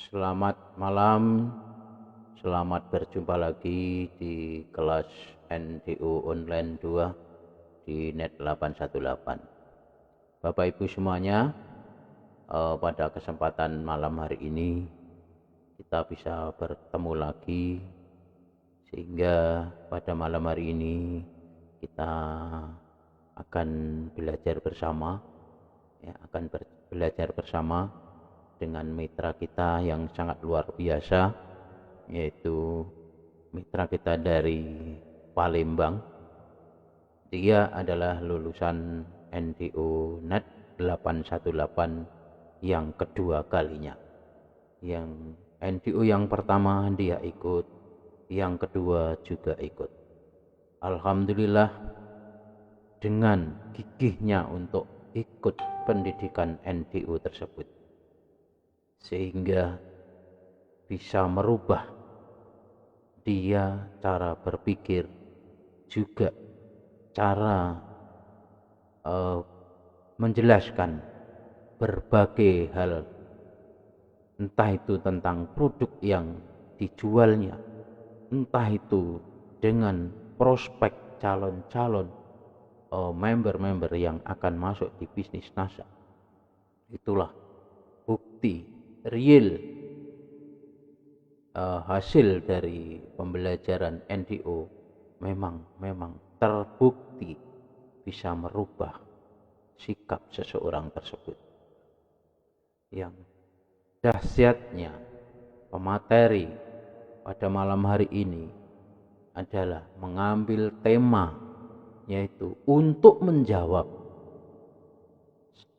Selamat malam, selamat berjumpa lagi di kelas NDU Online 2 di Net 818. Bapak Ibu semuanya, pada kesempatan malam hari ini kita bisa bertemu lagi, sehingga pada malam hari ini kita akan belajar bersama, belajar bersama dengan mitra kita yang sangat luar biasa, yaitu mitra kita dari Palembang. Dia adalah lulusan NDO Net 818 yang kedua kalinya. Yang NDO yang pertama dia ikut, yang kedua juga ikut. Alhamdulillah, dengan gigihnya untuk ikut pendidikan NDO tersebut, sehingga bisa merubah dia cara berpikir, juga cara menjelaskan berbagai hal, entah itu tentang produk yang dijualnya, entah itu dengan prospek calon-calon member-member yang akan masuk di bisnis NASA. Itulah bukti real hasil dari pembelajaran NDO memang terbukti bisa merubah sikap seseorang tersebut. Yang dahsyatnya pemateri pada malam hari ini adalah mengambil tema, yaitu untuk menjawab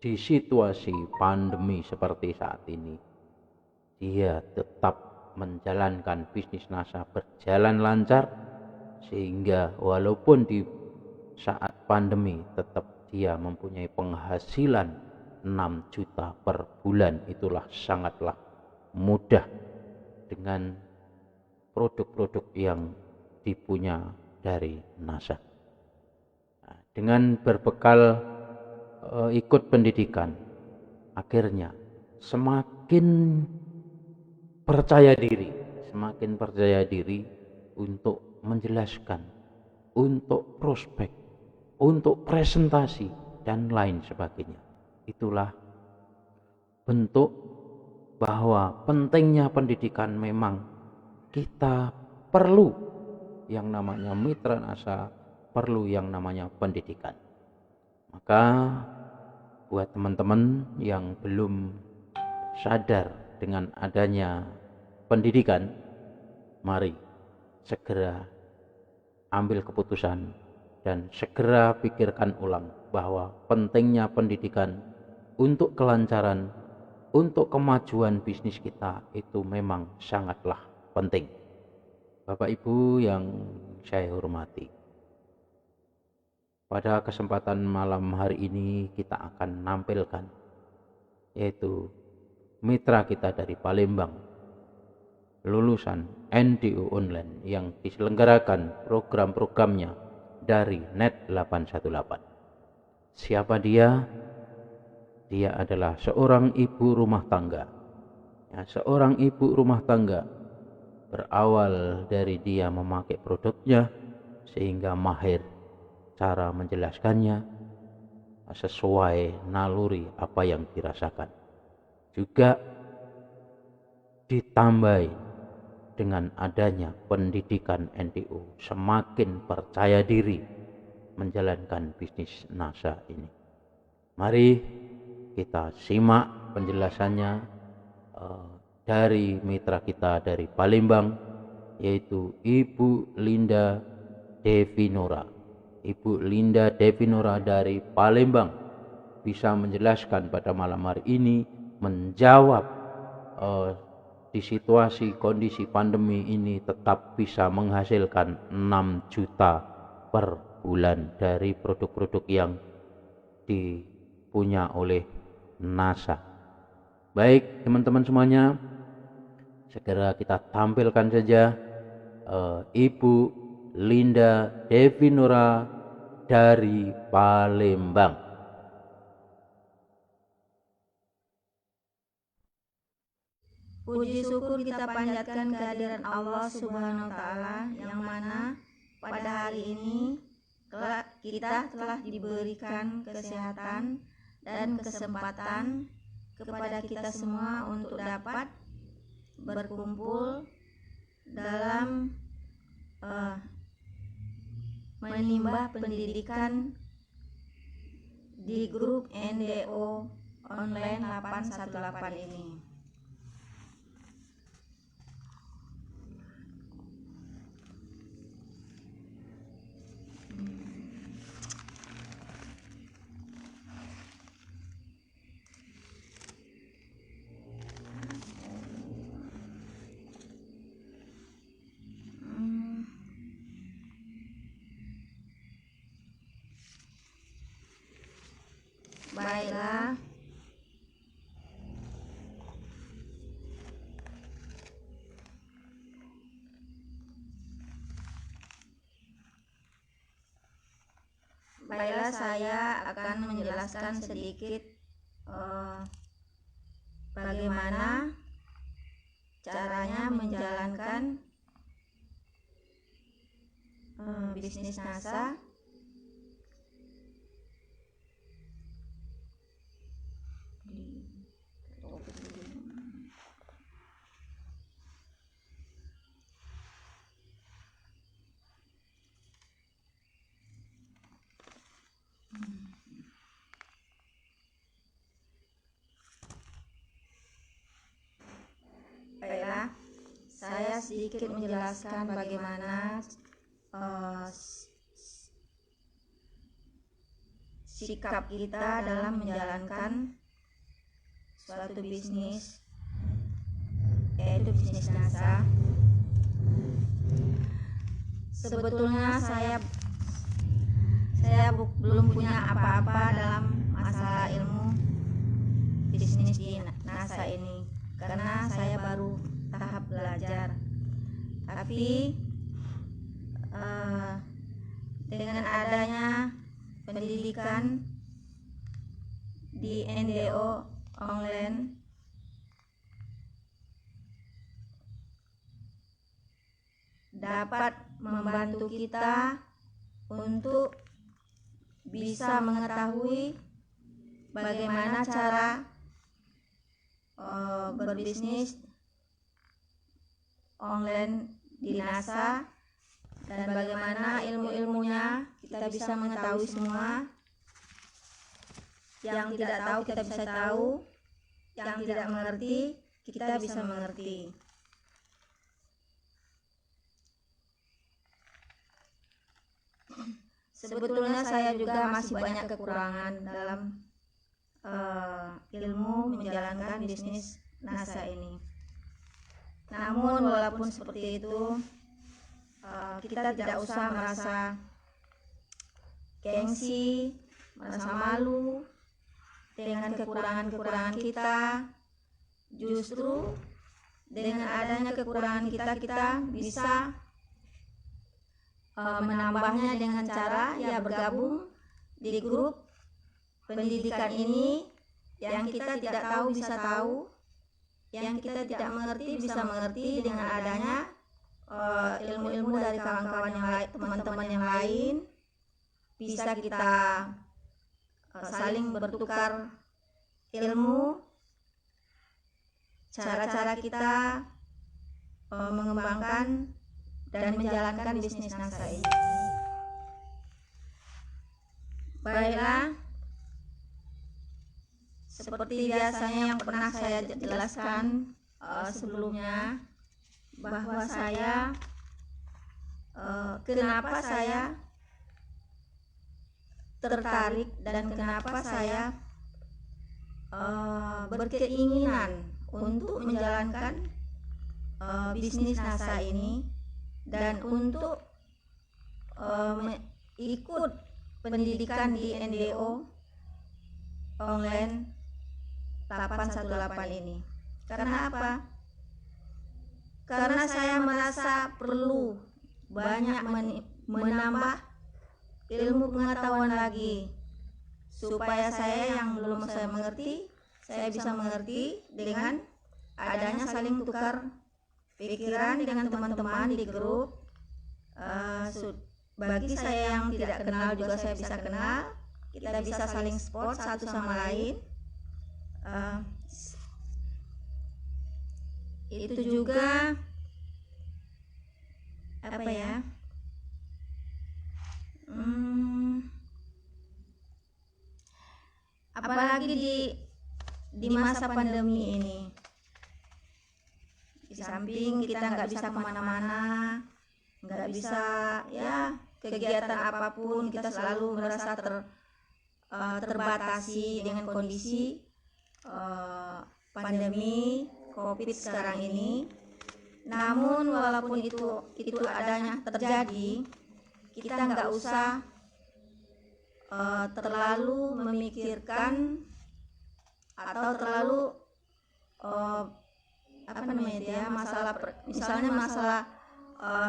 di situasi pandemi seperti saat ini, dia tetap menjalankan bisnis NASA berjalan lancar, sehingga walaupun di saat pandemi tetap dia mempunyai penghasilan 6 juta per bulan. Itulah sangatlah mudah dengan produk-produk yang dipunya dari NASA. Dengan berbekal ikut pendidikan, akhirnya semakin percaya diri untuk menjelaskan, untuk prospek, untuk presentasi, dan lain sebagainya. Itulah bentuk bahwa pentingnya pendidikan. Memang kita perlu yang namanya mitra NASA, perlu yang namanya pendidikan. Maka buat teman-teman yang belum sadar dengan adanya pendidikan, mari segera ambil keputusan dan segera pikirkan ulang bahwa pentingnya pendidikan untuk kelancaran, untuk kemajuan bisnis kita itu memang sangatlah penting. Bapak Ibu yang saya hormati, pada kesempatan malam hari ini kita akan menampilkan, yaitu mitra kita dari Palembang, lulusan NDO Online yang diselenggarakan program-programnya dari Net 818. Siapa dia? Dia adalah seorang ibu rumah tangga. Seorang ibu rumah tangga, berawal dari dia memakai produknya sehingga mahir cara menjelaskannya sesuai naluri apa yang dirasakan. Juga ditambah dengan adanya pendidikan NDO, semakin percaya diri menjalankan bisnis NASA ini. Mari kita simak penjelasannya dari mitra kita dari Palembang, yaitu Ibu Linda Devinora. Ibu Linda Devinora dari Palembang bisa menjelaskan pada malam hari ini, menjawab di situasi kondisi pandemi ini tetap bisa menghasilkan 6 juta per bulan dari produk-produk yang dipunya oleh NASA. Baik teman-teman semuanya, segera kita tampilkan saja Ibu Linda Devinora dari Palembang. Puji syukur kita panjatkan kehadiran Allah Subhanahu wa Ta'ala, yang mana pada hari ini kita telah diberikan kesehatan dan kesempatan kepada kita semua untuk dapat berkumpul dalam menimba pendidikan di grup NDO online 818 ini. Baiklah, saya akan menjelaskan sedikit bagaimana caranya menjalankan bisnis NASA Baiklah, saya sedikit menjelaskan bagaimana sikap kita dalam menjalankan suatu bisnis, yaitu bisnis NASA. Sebetulnya saya belum punya apa-apa dalam masalah ilmu bisnis di NASA ini, karena saya baru tahap belajar. Tapi dengan adanya pendidikan di NDO online, dapat membantu kita untuk bisa mengetahui bagaimana cara berbisnis online di NASA, dan bagaimana ilmu-ilmunya kita bisa mengetahui semua. Yang tidak tahu kita bisa tahu, yang tidak mengerti kita bisa mengerti. Sebetulnya saya juga masih banyak kekurangan dalam ilmu menjalankan bisnis NASA ini. Namun walaupun seperti itu, kita tidak usah merasa gengsi, merasa malu dengan kekurangan-kekurangan kita. Justru dengan adanya kekurangan kita bisa menambahnya dengan cara bergabung di grup pendidikan ini. Yang kita tidak tahu bisa tahu, yang kita tidak mengerti bisa mengerti dengan adanya ilmu-ilmu dari kawan-kawan yang lain, teman-teman yang lain. Bisa kita saling bertukar ilmu, cara-cara kita mengembangkan dan menjalankan bisnis NASA ini. Baiklah, seperti biasanya yang pernah saya jelaskan sebelumnya, bahwa saya kenapa saya tertarik dan kenapa saya berkeinginan untuk menjalankan bisnis NASA ini, dan untuk ikut pendidikan di NDO online 818 ini. Karena apa? Karena saya merasa perlu banyak menambah ilmu pengetahuan lagi, supaya saya yang belum saya mengerti, saya bisa mengerti dengan adanya saling tukar pikiran dengan teman-teman di grup. Bagi saya yang tidak kenal juga saya bisa kenal, kita bisa saling support satu sama lain. Itu juga apa ya, apalagi di masa pandemi ini, di samping kita nggak bisa kemana-mana, nggak bisa ya kegiatan apapun, kita selalu merasa terbatasi dengan kondisi pandemi COVID sekarang ini. Namun walaupun itu adanya terjadi, kita nggak usah terlalu memikirkan atau terlalu masalah misalnya masalah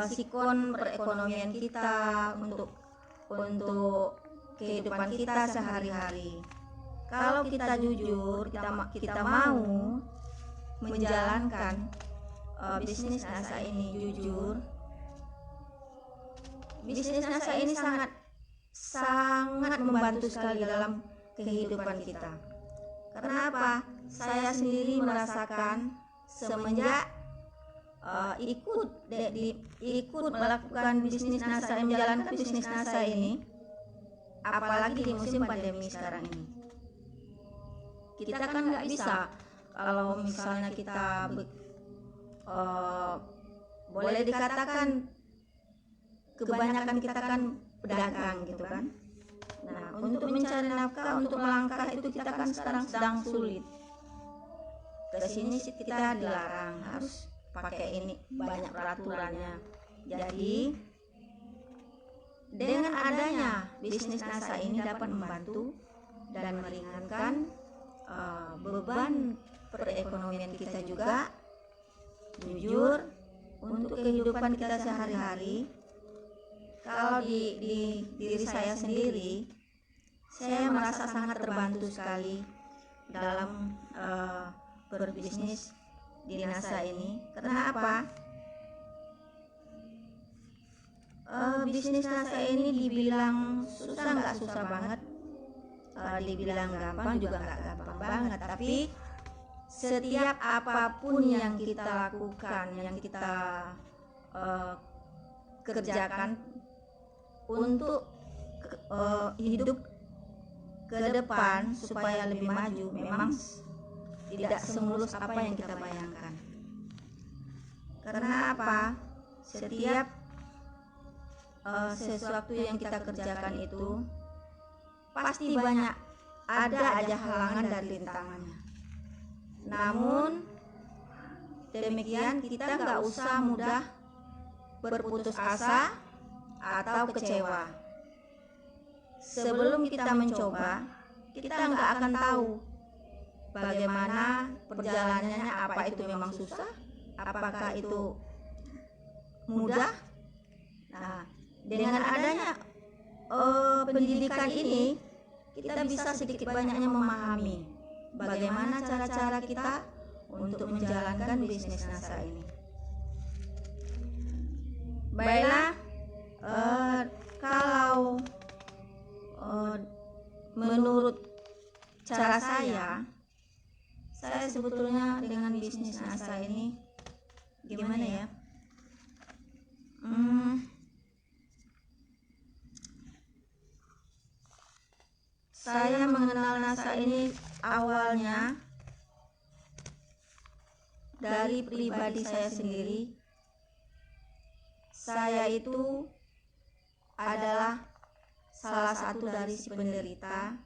sikon perekonomian kita untuk kehidupan kita sehari-hari. Kalau kita jujur, kita mau menjalankan bisnis NASA ini jujur, bisnis NASA ini sangat membantu sekali dalam kehidupan kita. Karena apa? Saya sendiri merasakan semenjak ikut melakukan bisnis NASA, menjalankan bisnis NASA ini, apalagi di musim pandemi sekarang ini. Kita kan nggak bisa, kalau misalnya kita boleh dikatakan kebanyakan kita kan pedagang gitu kan. Nah, untuk mencari nafkah, untuk melangkah itu kita kan sekarang sedang sulit. Kesini sih kita dilarang, harus pakai ini, banyak peraturannya. Jadi dengan adanya bisnis NASA ini dapat membantu dan meringankan beban perekonomian kita juga. Jujur, untuk kehidupan kita sehari-hari, kalau di diri saya sendiri, saya merasa sangat terbantu sekali dalam berbisnis di NASA ini. Karena apa? Bisnis NASA ini dibilang susah, nggak susah banget, dibilang gampang juga nggak gampang banget. Tapi setiap apapun yang kita lakukan, yang kita kerjakan untuk hidup ke depan supaya lebih maju, memang tidak semulus apa yang kita bayangkan. Karena apa? Setiap sesuatu yang kita kerjakan itu pasti ada aja halangan dan rintangannya. Namun demikian, kita nggak usah mudah berputus asa atau kecewa. Sebelum kita mencoba, kita nggak akan tahu bagaimana perjalanannya, apa itu memang susah, apakah itu mudah. Nah, dengan adanya pendidikan ini, kita bisa sedikit banyaknya memahami bagaimana cara-cara kita untuk menjalankan bisnis NASA ini. Baiklah, kalau menurut cara saya sebetulnya dengan bisnis NASA ini gimana ya? Saya mengenal NASA ini awalnya dari pribadi saya sendiri. Saya itu adalah salah satu dari si penderita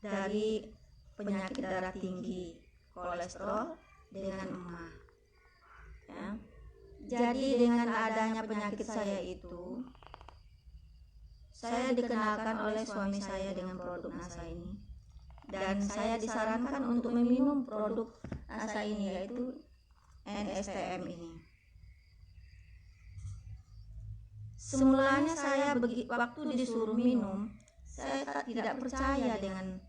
dari penyakit darah tinggi, kolesterol dengan emah. Ya. Jadi dengan adanya penyakit saya itu, saya dikenalkan oleh suami saya dengan produk NASA ini, dan saya disarankan untuk meminum produk NASA ini, yaitu NSTM ini. Semulanya saya waktu disuruh minum, saya tidak percaya dengan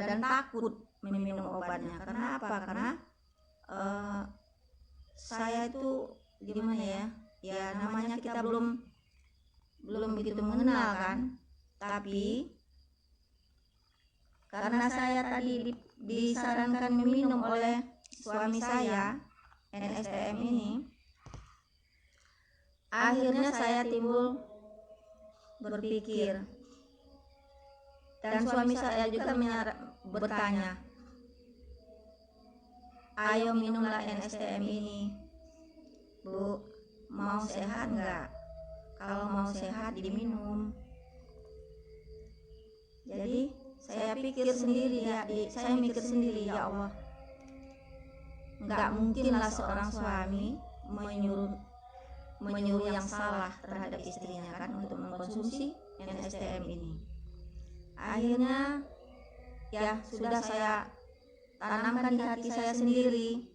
dan takut meminum obatnya. Karena apa? Karena saya itu gimana ya? Ya namanya kita belum begitu mengenal kan. Tapi karena saya tadi disarankan meminum oleh suami saya NSTM ini, akhirnya saya timbul berpikir, dan suami saya juga bertanya, ayo minumlah NSTM ini, Bu, mau sehat enggak? Kalau mau sehat diminum. Jadi saya pikir sendiri saya mikir sendiri, ya Allah, enggak mungkinlah seorang suami menyuruh yang salah terhadap istrinya kan untuk mengkonsumsi NSTM ini. Akhirnya ya sudah saya tanamkan di hati saya sendiri,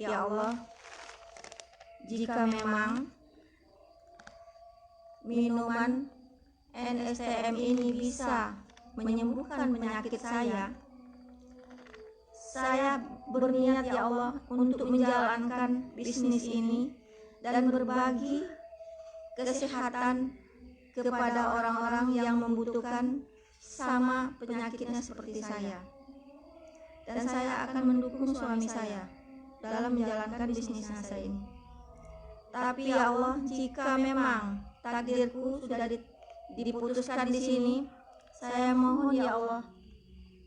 ya Allah, jika memang minuman NSTM ini bisa menyembuhkan penyakit saya berniat ya Allah untuk menjalankan bisnis ini dan berbagi kesehatan kepada orang-orang yang membutuhkan sama penyakitnya seperti saya. Dan saya akan mendukung suami saya dalam menjalankan bisnisnya saya ini. Tapi ya Allah, jika memang takdirku sudah diputuskan di sini, saya mohon ya Allah,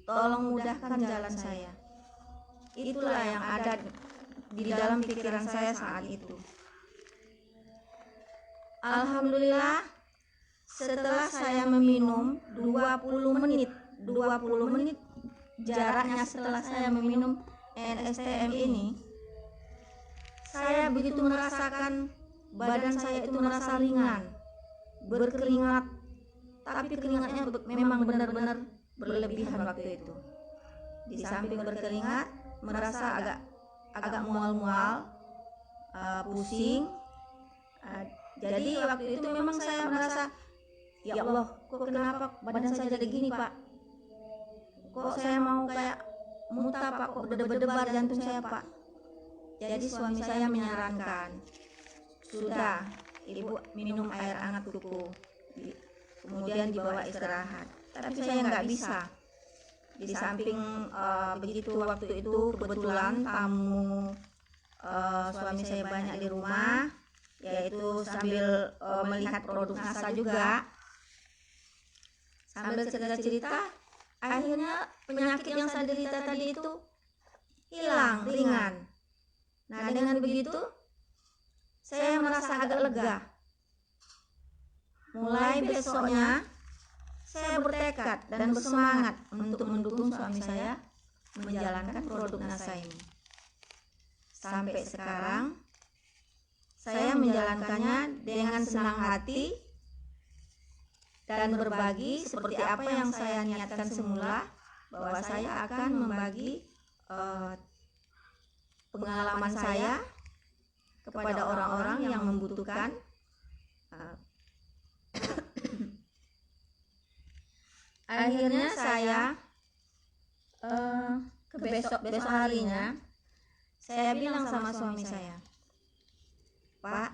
tolong mudahkan jalan saya. Itulah yang ada di dalam pikiran saya saat itu. Alhamdulillah, setelah saya meminum 20 menit jaraknya setelah saya meminum NSTM ini, saya begitu merasakan badan saya itu merasa ringan, berkeringat, tapi keringatnya memang benar-benar berlebihan waktu itu. Di samping berkeringat, merasa agak mual-mual, pusing. Jadi waktu itu memang saya merasa, ya Allah, kok kenapa badan saya jadi gini Pak? Kok saya mau kayak muntah Pak, kok berdebar jantung saya Pak? Jadi suami saya menyarankan, sudah Ibu minum air hangat dulu, kemudian dibawa istirahat. Tapi saya nggak bisa. Di samping begitu waktu itu kebetulan tamu suami saya banyak di rumah, yaitu sambil melihat produk NASA juga, sambil cerita-cerita, akhirnya penyakit yang saya derita tadi itu hilang, ringan. Nah, dengan begitu saya merasa agak lega. Mulai besoknya saya bertekad dan bersemangat untuk mendukung suami saya menjalankan produk NASA ini. Sampai sekarang saya menjalankannya dengan senang hati dan berbagi seperti apa yang saya niatkan semula, bahwa saya akan membagi pengalaman saya kepada orang-orang yang membutuhkan. Akhirnya saya besok harinya saya bilang sama suami saya, Pak,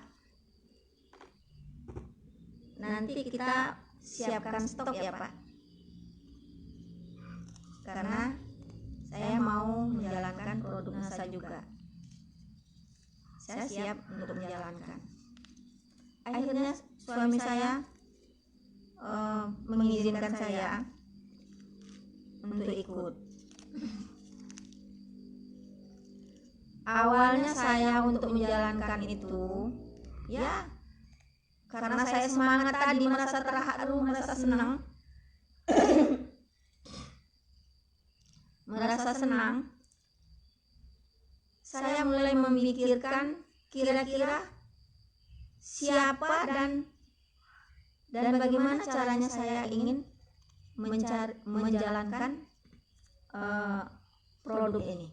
nanti kita siapkan stok ya Pak, karena saya mau menjalankan produk NASA juga. Saya siap untuk menjalankan. Akhirnya suami saya mengizinkan saya untuk ikut. Awalnya saya untuk menjalankan itu, ya karena saya semangat tadi, merasa terharu, merasa senang, saya mulai memikirkan kira-kira siapa dan bagaimana caranya saya ingin menjalankan produk ini.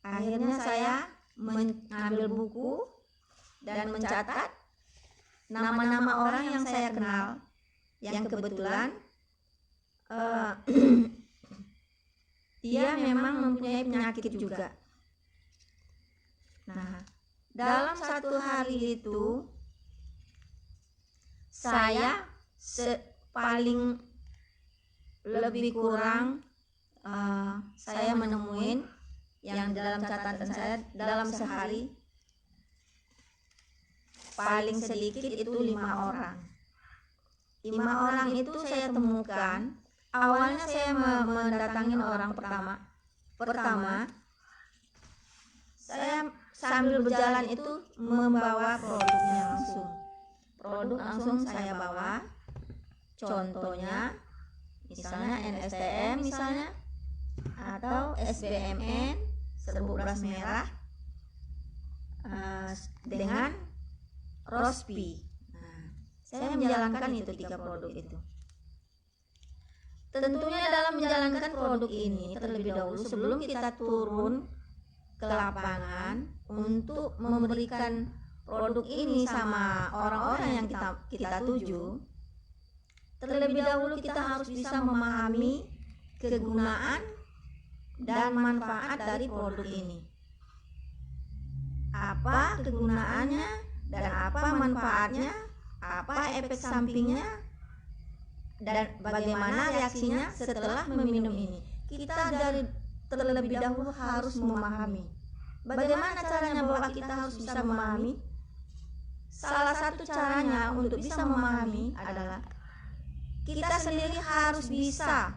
Akhirnya saya mengambil buku dan mencatat nama-nama orang yang saya kenal, yang kebetulan dia memang mempunyai penyakit juga. Nah, dalam satu hari itu saya paling lebih kurang saya menemuin yang dalam catatan saya dalam sehari paling sedikit itu 5 orang. 5 orang itu saya temukan. Awalnya saya mendatangi orang pertama saya sambil berjalan itu membawa produknya langsung. Produk langsung saya bawa. Contohnya misalnya NSTM misalnya, atau SBMN serbuk beras merah dengan Rospi. Nah, saya menjalankan itu 3 produk itu. Tentunya dalam menjalankan produk ini terlebih dahulu sebelum kita turun ke lapangan untuk memberikan produk ini sama orang-orang yang kita tuju, terlebih dahulu kita harus bisa memahami kegunaan dan manfaat dari produk ini. Apa kegunaannya dan apa manfaatnya, apa efek sampingnya, dan bagaimana reaksinya setelah meminum ini. Kita dari terlebih dahulu harus memahami. Bagaimana caranya bahwa kita harus bisa memahami? Salah satu caranya untuk bisa memahami adalah kita sendiri harus bisa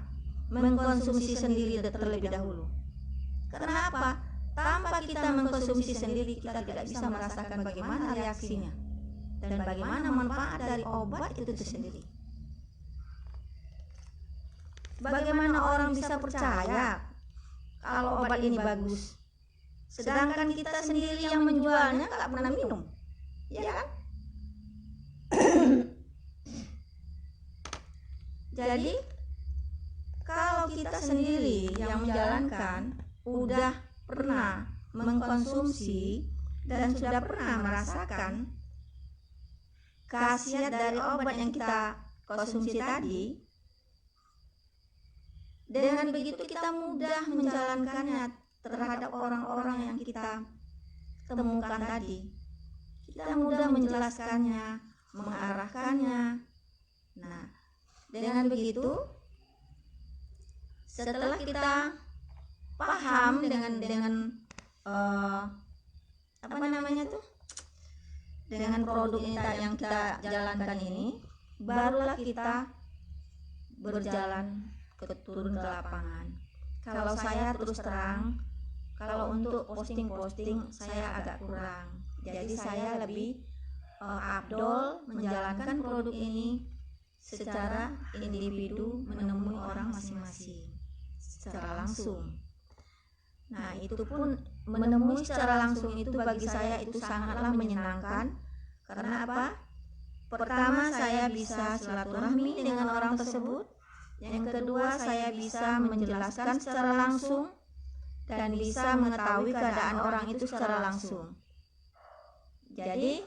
mengkonsumsi sendiri terlebih dahulu. Kenapa? Tanpa kita mengkonsumsi sendiri, kita tidak bisa merasakan bagaimana reaksinya dan bagaimana manfaat dari obat itu sendiri. Bagaimana orang bisa percaya kalau obat ini bagus, sedangkan kita sendiri yang menjualnya nggak pernah minum, ya kan? Jadi kalau kita sendiri yang menjalankan udah pernah mengkonsumsi dan sudah pernah merasakan khasiat dari obat yang kita konsumsi tadi, dengan begitu kita mudah menjalankannya terhadap orang-orang yang kita temukan tadi. Kita mudah menjelaskannya, mengarahkannya. Nah, dengan begitu setelah kita paham dengan dengan produk yang kita jalankan ini, barulah kita berjalan turun ke lapangan. Kalau saya terus terang, kalau untuk posting saya agak kurang. Jadi saya lebih afdol menjalankan produk ini secara individu, menemui orang masing-masing secara langsung. Nah, itu pun menemui secara langsung itu bagi saya itu sangatlah menyenangkan. Karena apa? Pertama, saya bisa silaturahmi dengan orang tersebut. Yang kedua, saya bisa menjelaskan secara langsung dan bisa mengetahui keadaan orang itu secara langsung. Jadi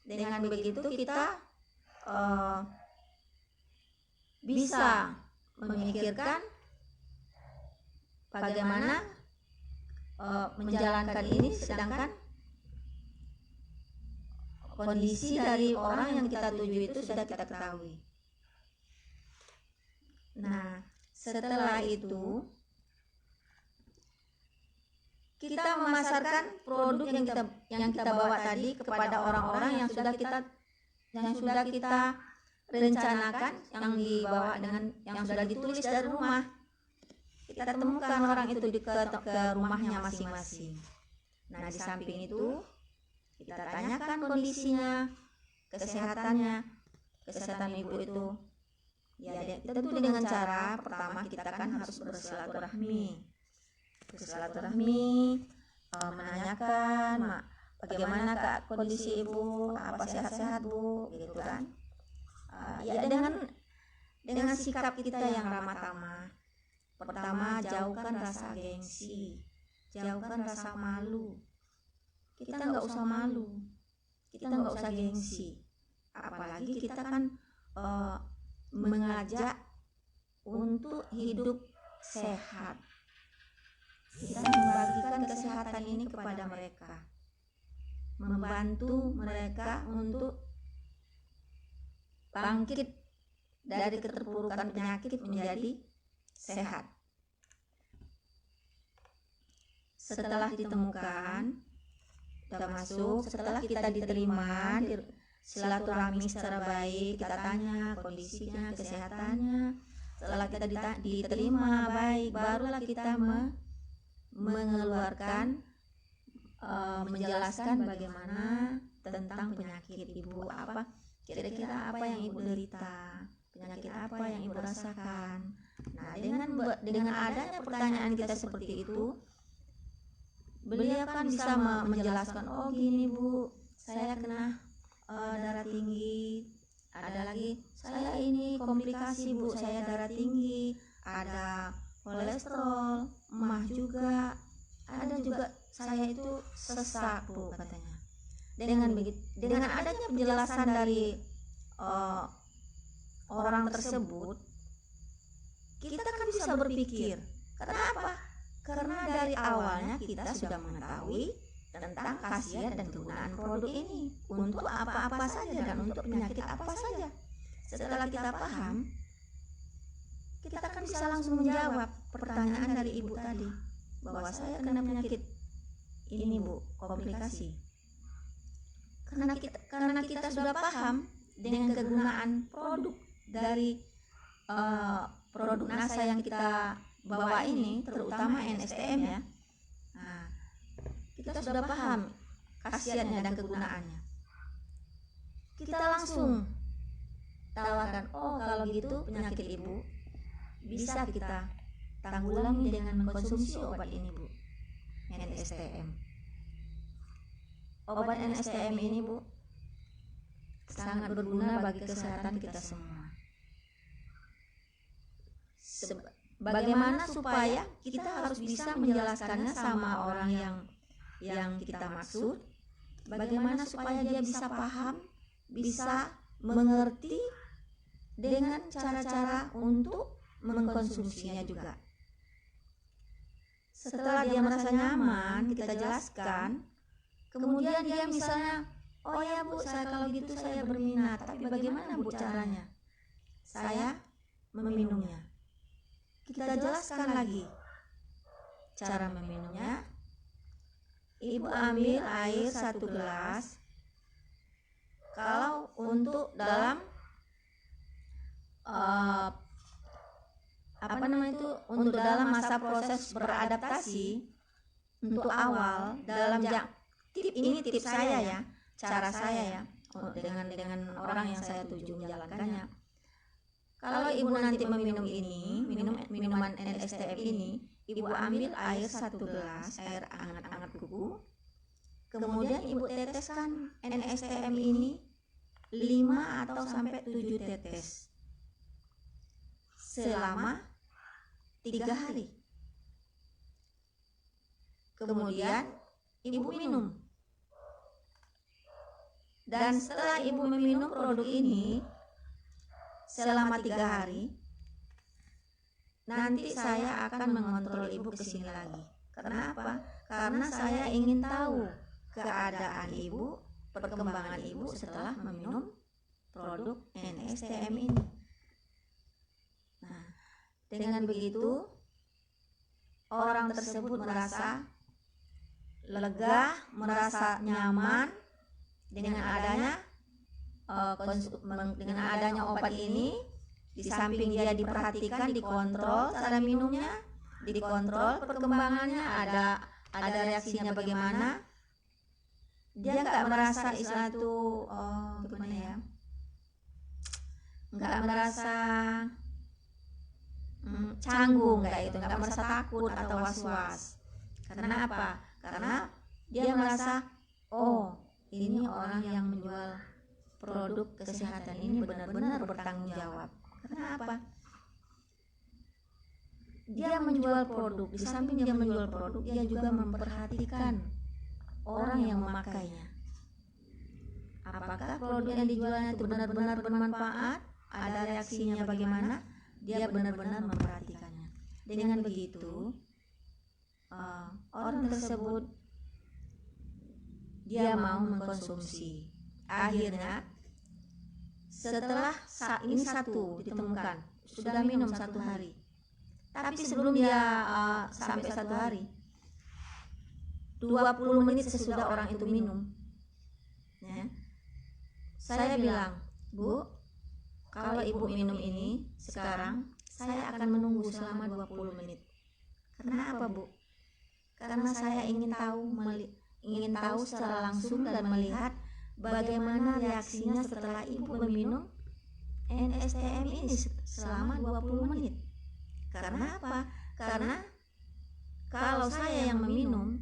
dengan begitu kita bisa memikirkan bagaimana menjalankan ini, sedangkan kondisi dari orang yang kita tuju itu sudah kita ketahui. Nah, setelah itu kita memasarkan produk yang kita bawa tadi kepada orang-orang yang sudah kita rencanakan, yang dibawa dengan yang sudah ditulis dari rumah. Kita temukan orang itu ke rumahnya masing-masing. Nah, di samping itu kita tanyakan kondisinya, kesehatan ibu itu. Ya, tentu dengan cara pertama kita kan harus bersilaturahmi, menanyakan bagaimana kondisi ibu, apa sehat-sehat bu, gitu kan. Ya dengan sikap kita yang ramah tamah. Pertama, jauhkan rasa gengsi, jauhkan rasa malu. Kita nggak usah malu, kita nggak usah gengsi. Apalagi kita kan mengajak untuk hidup sehat. Kita membagikan kesehatan ini kepada mereka. membantu mereka untuk bangkit dari keterpurukan penyakit menjadi sehat. Setelah ditemukan, sudah masuk, setelah kita diterima, silaturahmi secara baik, kita tanya kondisinya, kesehatannya. Setelah kita diterima baik, barulah kita mengeluarkan, menjelaskan bagaimana tentang penyakit ibu, apa kira-kira apa yang ibu derita, penyakit apa yang ibu rasakan. Nah, dengan adanya pertanyaan kita seperti itu, beliau kan bisa menjelaskan, oh gini bu, saya kena darah tinggi, ada lagi saya ini komplikasi bu, saya darah tinggi, ada kolesterol, emah juga, ada juga saya itu sesak bu katanya. Dengan adanya penjelasan dari orang tersebut, kita kan bisa berpikir, kenapa? Karena dari awalnya kita sudah mengetahui tentang khasiat dan kegunaan produk ini untuk apa-apa saja dan untuk penyakit apa saja. Setelah kita paham, kita kan bisa langsung menjawab pertanyaan dari ibu tadi, bahwa saya kena penyakit ini bu, komplikasi. Karena kita sudah paham dengan kegunaan produk dari produk NASA yang kita bawa ini, terutama NSTM ya. Nah, kita sudah paham khasiatnya dan kegunaannya. Kita langsung tawarkan, oh kalau gitu penyakit ibu bisa kita tanggulangi dengan mengkonsumsi obat ini bu, NSTM. Obat NSTM ini bu sangat berguna bagi kesehatan kita semua. Bagaimana supaya kita harus bisa menjelaskannya sama orang yang kita maksud, bagaimana supaya dia bisa paham, bisa mengerti dengan cara-cara untuk mengkonsumsinya juga. Setelah dia merasa nyaman, kita jelaskan, kemudian dia misalnya, oh ya bu, saya kalau gitu saya berminat, tapi bagaimana bu caranya? Saya meminumnya. Kita jelaskan lagi cara meminumnya. Ibu ambil air 1 gelas. Kalau untuk dalam untuk dalam masa proses beradaptasi, untuk awal dalam ini tips saya ya, cara saya ya, dengan orang yang saya tuju menjalankannya. Kalau ibu nanti meminum minuman NSTM ini, ibu ambil air 1 gelas, air hangat-hangat kuku. Kemudian ibu teteskan NSTM ini 5 atau sampai 7 tetes selama 3 hari. Kemudian ibu minum. Dan setelah ibu meminum produk ini selama 3 hari, nanti saya akan mengontrol ibu ke sini lagi. Kenapa? Karena saya ingin tahu keadaan ibu, perkembangan ibu setelah meminum produk NSTM ini. Nah, dengan begitu orang tersebut merasa lega, merasa nyaman dengan adanya obat ini. Di samping dia diperhatikan, dikontrol cara minumnya, dikontrol perkembangannya, ada reaksinya bagaimana. Dia nggak merasa istilah itu gimana ya, nggak merasa canggung, nggak merasa takut atau was-was. Karena apa? Karena dia merasa, oh ini orang yang menjual produk kesehatan ini benar-benar bertanggung jawab. Kenapa? Dia menjual produk, di samping dia menjual produk, dia juga memperhatikan orang yang memakainya. Apakah produk yang dijualnya itu benar-benar bermanfaat? Ada reaksinya bagaimana? Dia benar-benar memperhatikannya. Dengan begitu, orang tersebut dia mau mengkonsumsi. Akhirnya setelah ini satu ditemukan, sudah minum 1 hari. Tapi sebelum dia sampai 1 hari, 20 menit sesudah orang itu minum, ya, saya bilang, Bu, kalau ibu minum ini sekarang, saya akan menunggu selama 20 menit. Karena apa, Bu? Karena saya ingin tahu secara langsung dan melihat bagaimana reaksinya setelah ibu meminum NSTM ini selama 20 menit. Karena apa? Karena kalau saya yang meminum,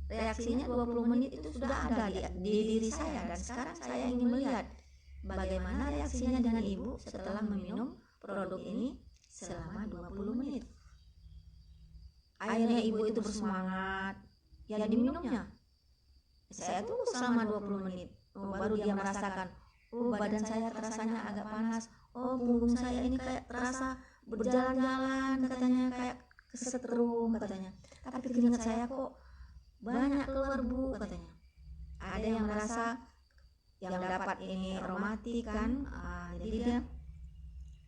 reaksinya 20 menit itu sudah ada di diri saya, dan sekarang saya ingin melihat bagaimana reaksinya dengan ibu setelah meminum produk ini selama 20 menit. Akhirnya ibu itu bersemangat, ya diminumnya. Saya tunggu selama 20 menit. Baru dia merasakan, badan saya rasanya agak panas. Punggung saya ini kayak terasa berjalan-jalan, katanya, kayak kesetrum, katanya. Tapi keringat saya kok banyak keluar, Bu, katanya. Ada yang merasa yang dapat ini aromatik kan, jadi dia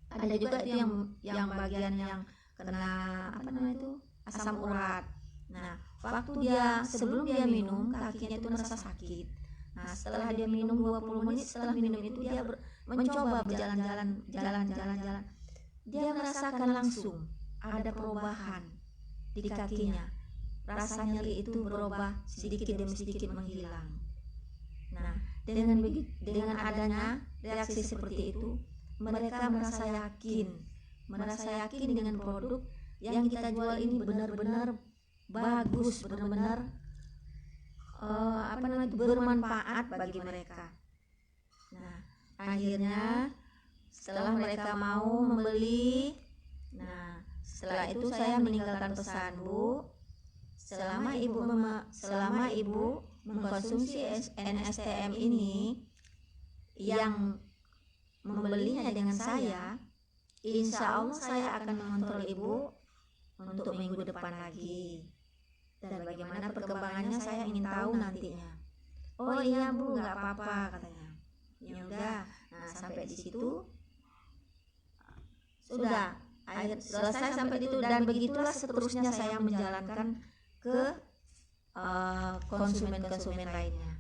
ada juga itu yang bagian yang kena asam urat. Nah, waktu dia sebelum dia minum, kakinya itu merasa sakit. Nah, setelah dia minum 20 menit setelah minum itu, dia mencoba berjalan-jalan, jalan-jalan. Dia merasakan langsung ada perubahan di kakinya. Rasa nyeri itu berubah sedikit demi sedikit menghilang. Nah, dengan adanya reaksi seperti itu, mereka merasa yakin dengan produk yang kita jual ini benar-benar bagus, benar-benar bermanfaat bagi mereka. Nah, akhirnya setelah mereka mau membeli, nah setelah itu saya meninggalkan pesan, Bu, selama ibu mengkonsumsi NSTM ini, yang membelinya dengan saya, insya Allah saya akan mengontrol ibu untuk minggu depan lagi, dan bagaimana perkembangannya saya ingin tahu nantinya. Oh iya, Bu, nggak apa-apa, katanya. Ya udah. Nah, sampai di situ sudah selesai sampai itu, dan begitulah seterusnya saya menjalankan ke konsumen-konsumen lainnya.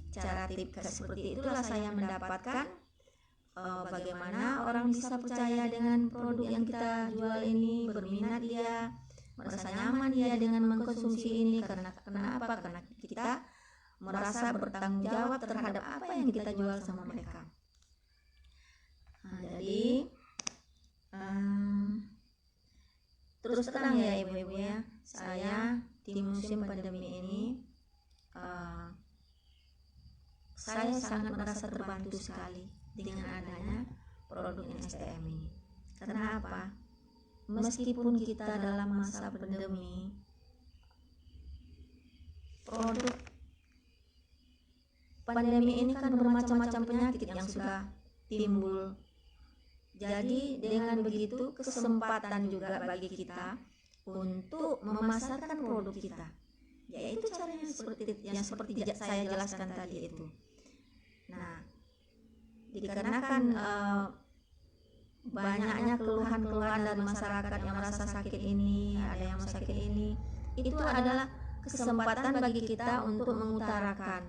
Cara tips seperti itulah saya mendapatkan bagaimana orang bisa percaya dengan produk yang kita jual ini, berminat dia, merasa nyaman dia dengan mengkonsumsi ini. Karena kenapa? Karena kita merasa bertanggung jawab terhadap apa yang kita jual sama mereka. Nah, jadi terus terang ya ibu-ibu ya, saya di musim pandemi ini saya sangat merasa terbantu sekali dengan adanya produk NSTM ini. Karena apa? Meskipun kita dalam masa pandemi, produk pandemi ini kan bermacam-macam penyakit yang sudah timbul. Jadi dengan begitu kesempatan juga bagi kita untuk memasarkan produk kita, yaitu caranya seperti saya jelaskan tadi itu. Nah, dikarenakan banyaknya keluhan-keluhan dari masyarakat yang merasa sakit ini, ada yang sakit ini, itu adalah kesempatan bagi kita untuk mengutarakan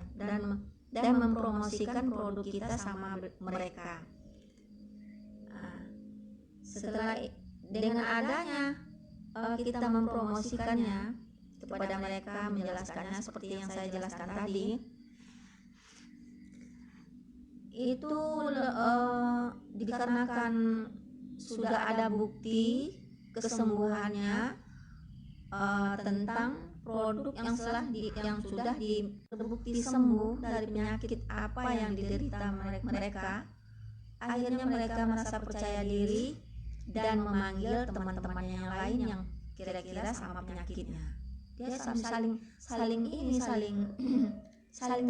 dan mempromosikan produk kita sama mereka. Setelah dengan adanya kita mempromosikannya kepada mereka, menjelaskannya seperti yang saya jelaskan tadi, itu dikarenakan sudah ada bukti kesembuhannya tentang produk yang sudah terbukti sembuh dari penyakit apa yang diderita mereka. Akhirnya mereka merasa percaya diri dan memanggil teman-temannya yang lain yang kira-kira sama penyakitnya. Dia saling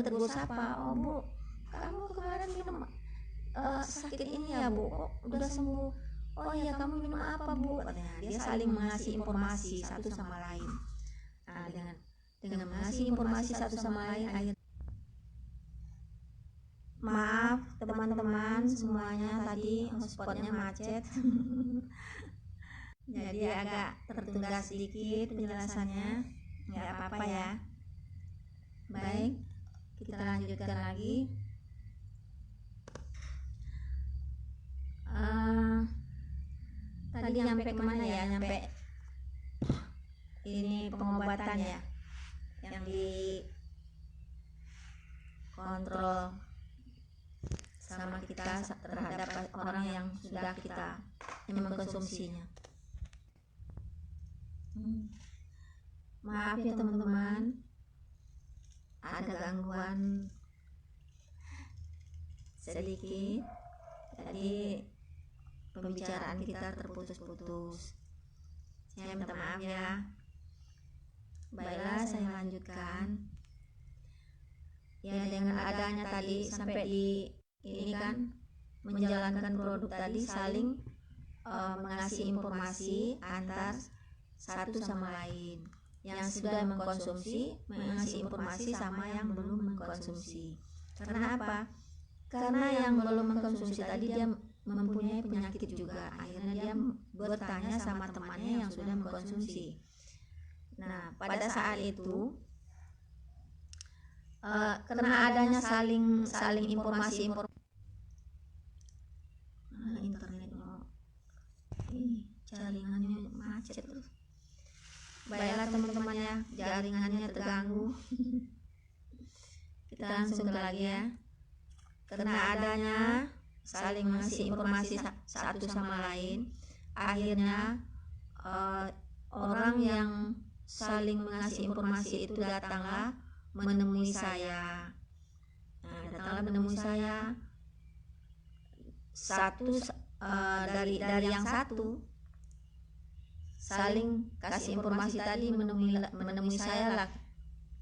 tegur sapa. Oh, Bu, kamu kemarin minum sakit ini ya, Bu, kok udah sembuh? Oh iya, kamu minum apa, Bu? Katanya. Dia saling mengasih informasi satu sama lain. Nah, dengan mengasih informasi satu sama lain, teman-teman semuanya, tadi hotspotnya macet. Jadi agak tertunda sedikit penjelasannya, nggak apa-apa ya. Baik, kita lanjutkan lagi. Tadi nyampe kemana ya? Nyampe ini pengobatan ya, yang dikontrol sama kita terhadap orang yang sudah kita mengkonsumsinya. Maaf ya teman-teman, ada gangguan sedikit, jadi pembicaraan kita terputus-putus. Saya minta maaf ya. Baiklah, saya lanjutkan. Ya, dengan adanya tadi sampai di ini kan menjalankan produk tadi, saling mengasih informasi antar satu sama lain. Yang sudah mengkonsumsi mengasih informasi sama yang belum mengkonsumsi. Karena apa? Karena yang belum mengkonsumsi tadi dia mempunyai penyakit juga. Akhirnya dia bertanya sama temannya yang sudah mengkonsumsi. Nah, pada saat itu karena adanya saling informasi internet jaringannya macet terus. Baiklah teman-teman ya, jaringannya terganggu. Kita langsung ke lagi ya. Karena adanya saling mengasih informasi satu sama lain, akhirnya orang yang saling mengasih informasi itu datanglah menemui saya. Nah, datanglah menemui saya dari yang satu saling kasih informasi tadi menemui saya lah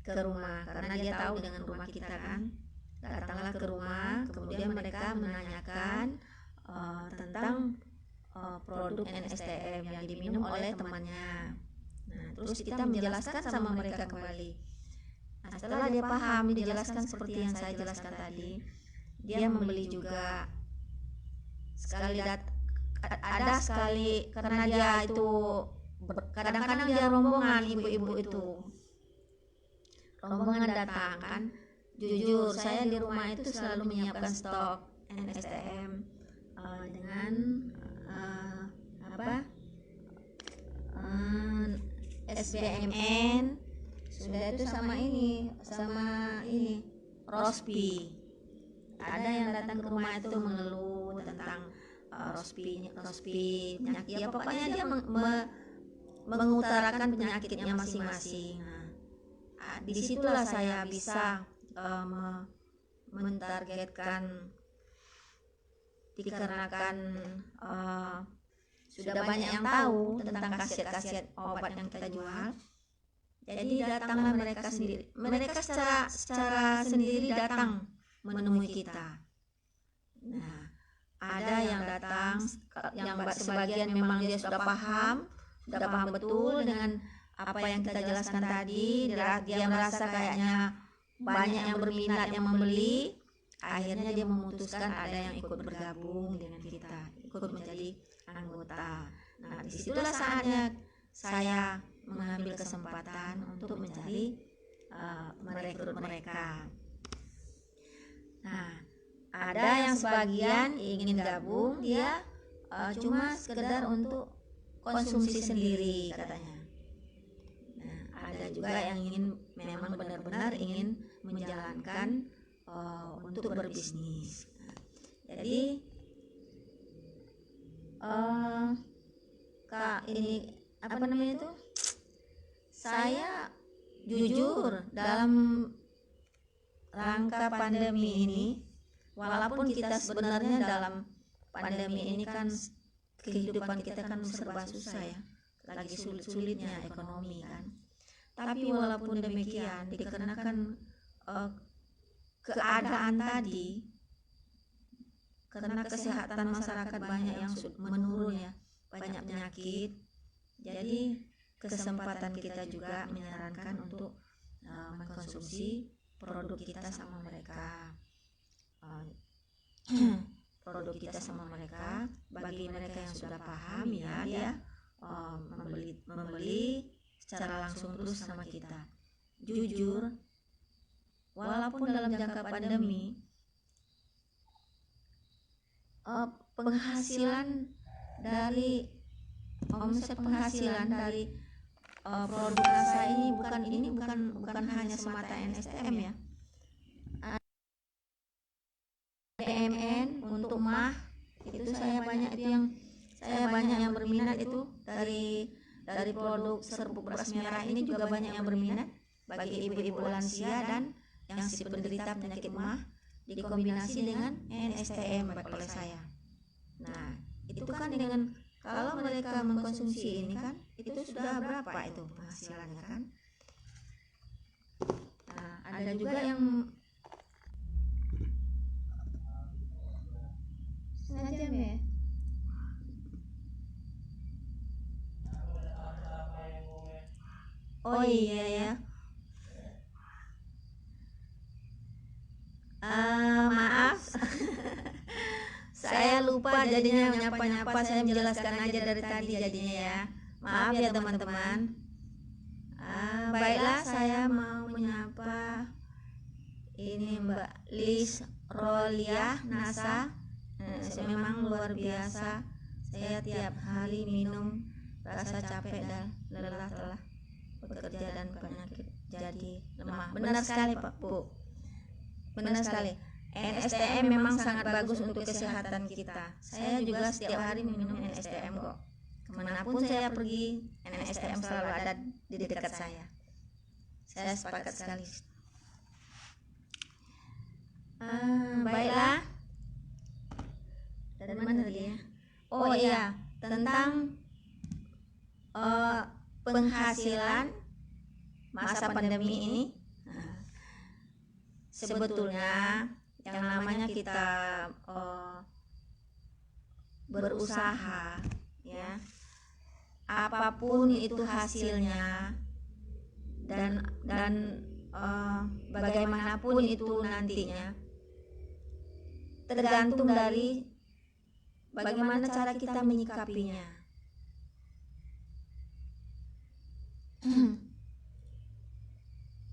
ke rumah, karena dia tahu dengan rumah kita kan. Datanglah ke rumah, kemudian mereka menanyakan tentang produk NSTM yang diminum oleh temannya. Nah, terus kita menjelaskan sama mereka kembali. Nah, setelah dia paham, dijelaskan seperti yang saya jelaskan tadi, dia membeli juga. Ada sekali karena dia itu kadang-kadang dia rombongan, ibu-ibu itu rombongan datang kan. Jujur saya di rumah itu selalu menyiapkan stok NSTM dengan SBMN, sudah itu sama ini Rospi. Ada yang datang ke rumah itu mengeluh tentang Rospi penyakit, ya pokoknya dia mengutarakan penyakitnya masing-masing. Nah, disitulah saya bisa mentargetkan, dikarenakan sudah banyak yang tahu tentang khasiat-khasiat obat yang kita jual. Jadi datanglah mereka sendiri, mereka secara sendiri datang menemui kita. Nah, ada yang datang, yang sebagian memang dia sudah paham betul dengan apa yang kita jelaskan tadi. Dia merasa kayaknya banyak yang berminat yang membeli, akhirnya dia memutuskan ada yang ikut bergabung dengan kita, ikut menjadi anggota. Nah, disitulah saatnya saya mengambil kesempatan untuk merekrut mereka. Nah, ada yang sebagian ingin gabung, dia cuma sekedar untuk konsumsi sendiri katanya. Nah, ada juga yang memang benar-benar ingin menjalankan untuk berbisnis. Nah, jadi ini apa namanya itu? Saya jujur dalam rangka pandemi ini, walaupun kita sebenarnya dalam pandemi ini kan kehidupan kita kan serba susah ya, lagi sulit-sulitnya ekonomi kan. Tapi walaupun demikian, dikarenakan keadaan tadi, karena kesehatan masyarakat banyak yang menurun ya, banyak penyakit, jadi kesempatan kita juga menyarankan untuk mengkonsumsi produk kita sama mereka. produk kita sama mereka. Bagi mereka yang sudah paham ya, dia membeli secara langsung terus sama kita. Jujur, walaupun dalam jangka pandemi penghasilan dari omset penghasilan dari produk rasa ini bukan hanya semata NSTM ya. BMN untuk mah itu saya banyak yang berminat itu dari produk serbuk beras merah ini juga banyak yang berminat bagi ibu-ibu lansia dan yang si penderita penyakit mah, dikombinasi dengan NSTM oleh saya. Nah, itu kan dengan kalau mereka mengkonsumsi ini kan itu sudah berapa itu penghasilannya kan. Nah, ada juga yang setengah jam ya. Oh iya ya. Maaf. Saya lupa jadinya nyapa-nyapa, saya menjelaskan aja dari tadi jadinya ya. Maaf ya teman-teman. Baiklah, saya mau menyapa ini Mbak Lis Roliah Nasa. Memang luar biasa. Saya tiap hari minum, rasa capek dan lelah telah bekerja dan penyakit jadi lemah. Benar sekali Pak Bu. Benar sekali. NSTM memang sangat bagus untuk kesehatan kita. Saya juga setiap hari minum NSTM kok. Kemanapun saya pergi, NSTM selalu ada di dekat saya. Saya sepakat sekali. Baiklah. Dari mana tadi ya? Oh iya, tentang penghasilan masa pandemi ini. Sebetulnya yang namanya kita berusaha ya, apapun itu hasilnya dan bagaimanapun itu nantinya tergantung dari bagaimana cara kita menyikapinya.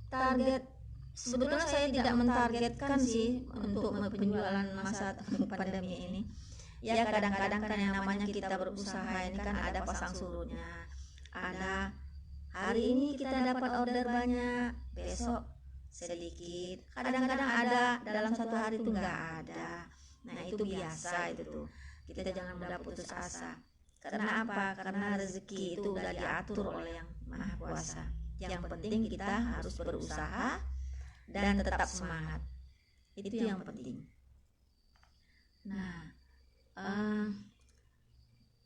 Target sebetulnya saya tidak mentargetkan sih untuk penjualan masa pandemi ini. Ya kadang-kadang kan yang namanya kita berusaha ini kan ada pasang surutnya. Ada hari ini kita dapat order banyak, besok sedikit. Kadang-kadang ada dalam satu hari itu enggak ada. Nah itu biasa itu tuh. Kita jangan mudah putus asa. Karena apa? Karena rezeki itu udah diatur oleh Yang Maha Kuasa. Yang penting kita harus berusaha dan tetap semangat. Itu yang penting. Nah,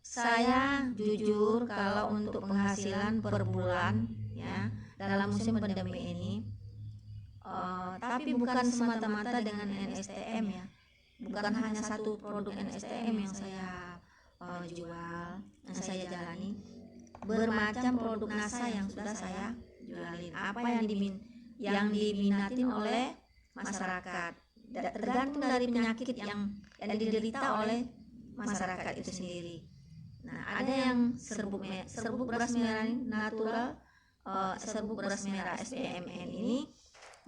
saya jujur kalau untuk penghasilan per bulan ya dalam musim pandemi ini, tapi bukan semata-mata dengan NSTM ya, bukan hanya satu produk NSTM yang saya jual, yang saya jalani, bermacam produk NASA yang sudah saya jualin. Apa yang diminatin oleh masyarakat, tergantung dari penyakit yang diderita oleh masyarakat itu sendiri. Nah, ada yang serbuk beras merah natural, serbuk beras merah SBMN ini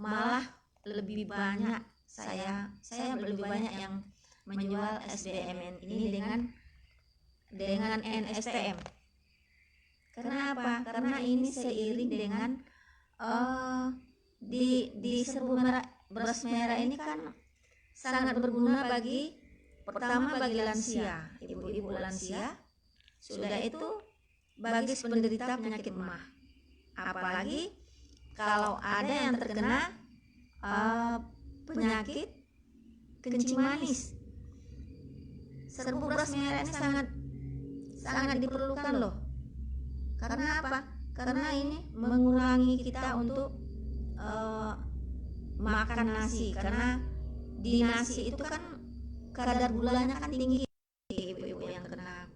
malah lebih banyak saya lebih banyak yang menjual SBMN ini dengan NSTM. Kenapa? Karena ini seiring dengan di serbuk beras merah ini kan sangat berguna pertama bagi lansia, ibu-ibu lansia, sudah itu bagi penderita penyakit mah. Apalagi kalau ada yang terkena penyakit kencing manis, serbuk beras merah ini sangat diperlukan loh. Karena apa? Karena ini mengurangi kita untuk makan nasi, karena di nasi itu kan kadar gulanya kan tinggi, ibu-ibu yang kena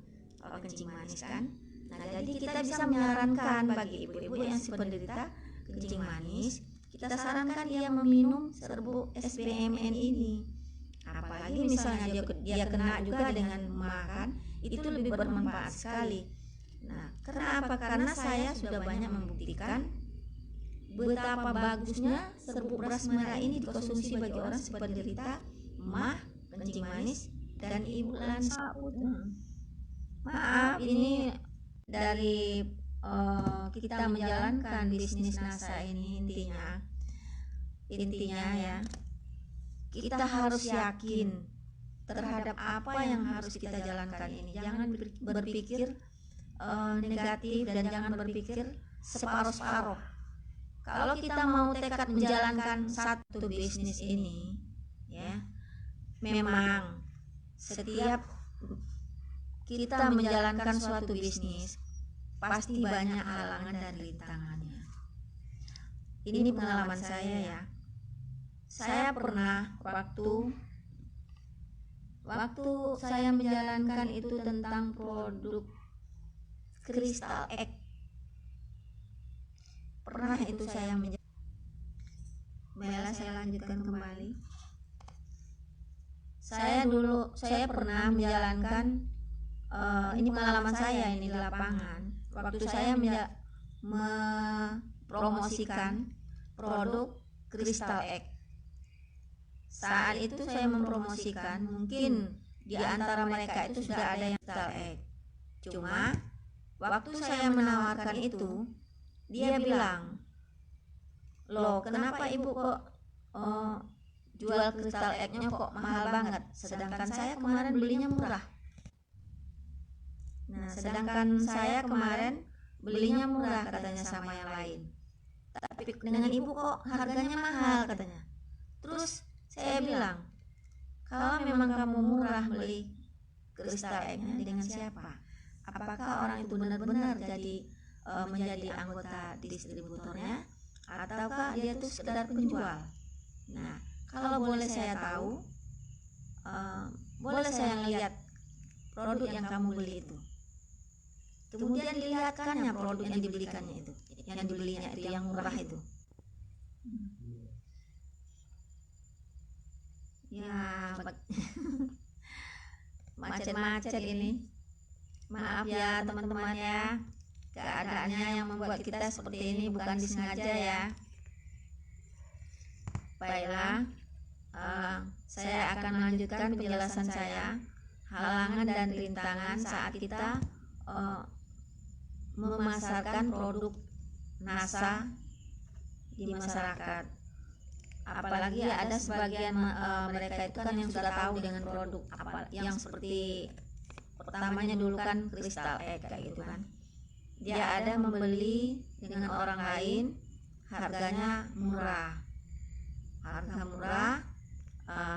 kencing manis kan. Nah jadi kita bisa menyarankan bagi ibu-ibu yang penderita kencing manis, kita sarankan dia meminum serbuk SBMN ini. Apalagi misalnya dia kena juga dengan makan, itu lebih bermanfaat sekali. Nah, kenapa? Karena saya sudah banyak membuktikan betapa bagusnya serbuk beras merah ini dikonsumsi bagi orang si penderita MAH, kencing manis, dan ibu lansia. Maaf, ini dari kita menjalankan bisnis NASA ini intinya ya, kita harus yakin terhadap apa yang harus kita jalankan ini. Jangan berpikir negatif dan jangan berpikir separuh-separuh. Kalau kita mau tekad menjalankan satu bisnis ini, ya, memang setiap kita menjalankan suatu bisnis pasti banyak halangan dan rintangannya. Ini pengalaman saya ya. Saya pernah waktu saya menjalankan itu tentang produk Crystal Egg. Pernah itu saya Baiklah, saya lanjutkan kembali. Saya pernah menjalankan ini pengalaman saya ini di lapangan. Waktu saya mempromosikan produk Crystal Egg. Saat itu saya mempromosikan, mungkin di antara mereka itu sudah ada yang Crystal Egg. Cuma waktu saya menawarkan itu, dia bilang, "Loh, kenapa ibu kok jual Crystal Egg-nya kok mahal banget, sedangkan saya kemarin belinya murah." Nah, sedangkan saya kemarin belinya murah katanya sama yang lain. Tapi dengan ibu kok harganya mahal katanya. Terus saya bilang, kalau memang kamu murah beli Crystal Egg-nya, dengan siapa? Apakah orang itu benar-benar menjadi anggota distributornya, ataukah dia itu sekedar penjual? Nah, kalau boleh saya tahu, boleh saya lihat produk yang kamu beli itu. Kemudian dilihatkannya produk yang dibelikannya itu, yang dibelinya itu, yang murah itu. Ya, macet-macet ini. Maaf ya teman-teman ya, keadaannya yang membuat kita seperti ini bukan disengaja ya. Baiklah, saya akan melanjutkan penjelasan saya, halangan dan rintangan saat kita memasarkan produk NASA di masyarakat. Apalagi ada sebagian mereka itu kan yang sudah tahu dengan produk yang seperti pertamanya dulu kan Crystal Egg kayak gitu kan. Dia ada membeli dengan orang lain, harganya murah,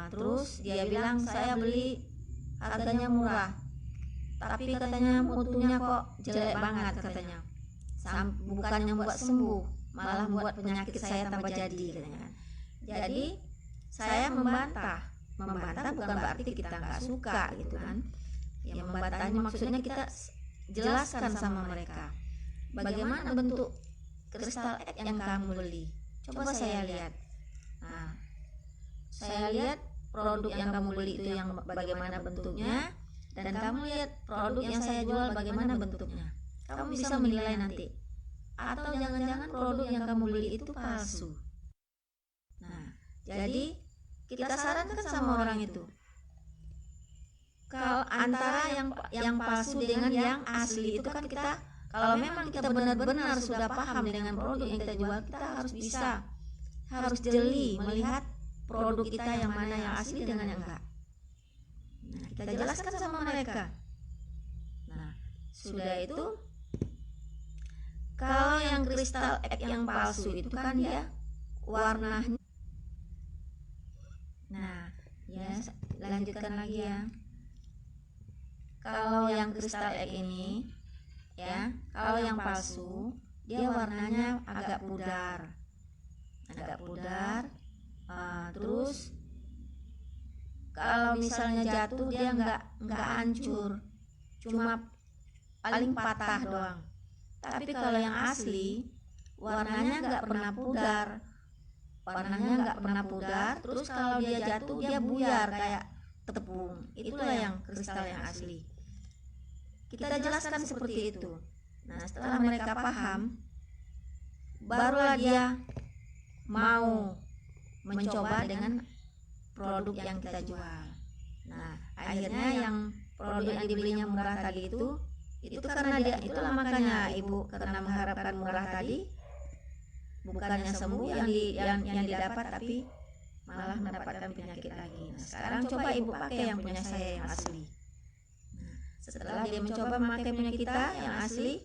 terus dia bilang saya beli harganya murah, tapi katanya mutunya kok jelek banget katanya. Bukannya membuat sembuh, malah membuat penyakit saya tambah jadi katanya. Jadi saya membantah bukan berarti kita nggak suka gitu kan. Ya, membantahnya maksudnya kita jelaskan sama mereka bagaimana bentuk Crystal Egg yang kamu beli. Coba saya lihat. Nah, saya lihat produk yang kamu beli itu yang bagaimana bentuknya, dan kamu lihat produk yang saya jual bagaimana bentuknya. Kamu bisa menilai nanti. Atau jangan-jangan produk yang kamu beli itu palsu. Nah, jadi kita sarankan sama orang itu, kalau antara yang palsu dengan yang asli itu kan kita, kalau memang kita benar-benar sudah paham dengan produk yang kita jual, kita harus jeli melihat produk kita yang mana yang asli dengan yang enggak. Nah, kita jelaskan sama mereka. Nah, sudah itu, kalau yang Crystal Egg yang palsu itu kan dia warnanya. Nah, ya lanjutkan lagi ya. Kalau yang Crystal Egg ini ya, kalau yang palsu dia warnanya agak pudar, terus kalau misalnya jatuh dia nggak hancur, cuma paling patah doang. Tapi kalau yang asli warnanya nggak pernah pudar, warnanya nggak pernah pudar, terus kalau dia jatuh dia buyar kayak tepung. Itulah yang kristal yang asli. Kita jelaskan seperti itu. Nah, setelah mereka paham, barulah dia mau mencoba dengan produk yang kita jual. Nah, akhirnya yang produk yang dibelinya murah tadi itu karena dia, itulah makanya Ibu karena mengharapkan murah tadi, bukannya sembuh yang didapat, tapi malah mendapatkan penyakit lagi. Nah, sekarang coba Ibu pakai yang punya saya yang asli. Nah, setelah dia mencoba memakai punya kita yang asli,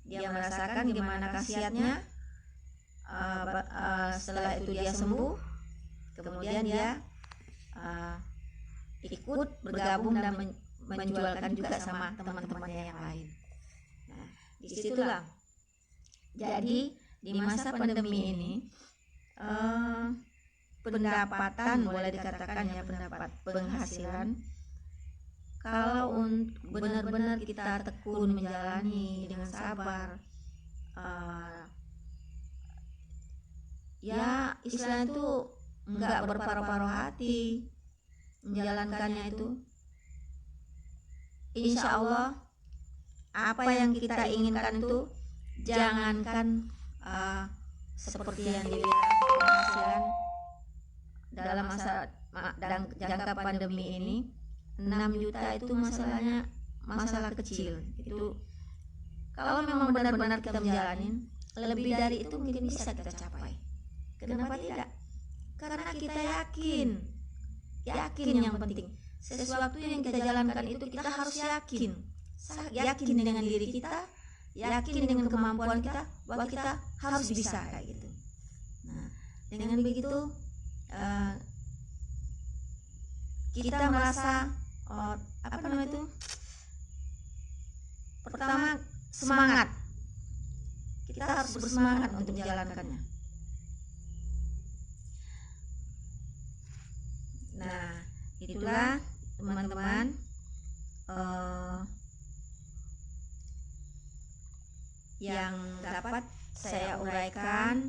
dia merasakan gimana khasiatnya. Setelah itu dia sembuh, kemudian dia ikut bergabung dan menjualkan juga sama teman-temannya yang lain. Nah, disitulah. Jadi di masa pandemi ini pendapatan, boleh dikatakan ya, pendapat penghasilan, kalau benar-benar kita tekun menjalani dengan sabar, ya istilahnya itu enggak berparuh-paruh hati menjalankannya itu, insya Allah apa yang kita inginkan itu, jangankan seperti yang dibilang penghasilan dalam masa jangka pandemi ini 6 juta itu masalah kecil. Itu kalau memang benar-benar kita menjalanin, lebih dari itu mungkin bisa kita capai. Kenapa tidak? Karena kita yakin yang penting. Sesuatu yang kita jalankan itu kita harus yakin dengan diri kita, yakin dengan kemampuan kita, bahwa kita harus bisa kayak gitu. Nah, dengan begitu kita merasa pertama semangat. Kita harus bersemangat untuk menjalankannya. Nah, itulah teman-teman yang dapat saya uraikan,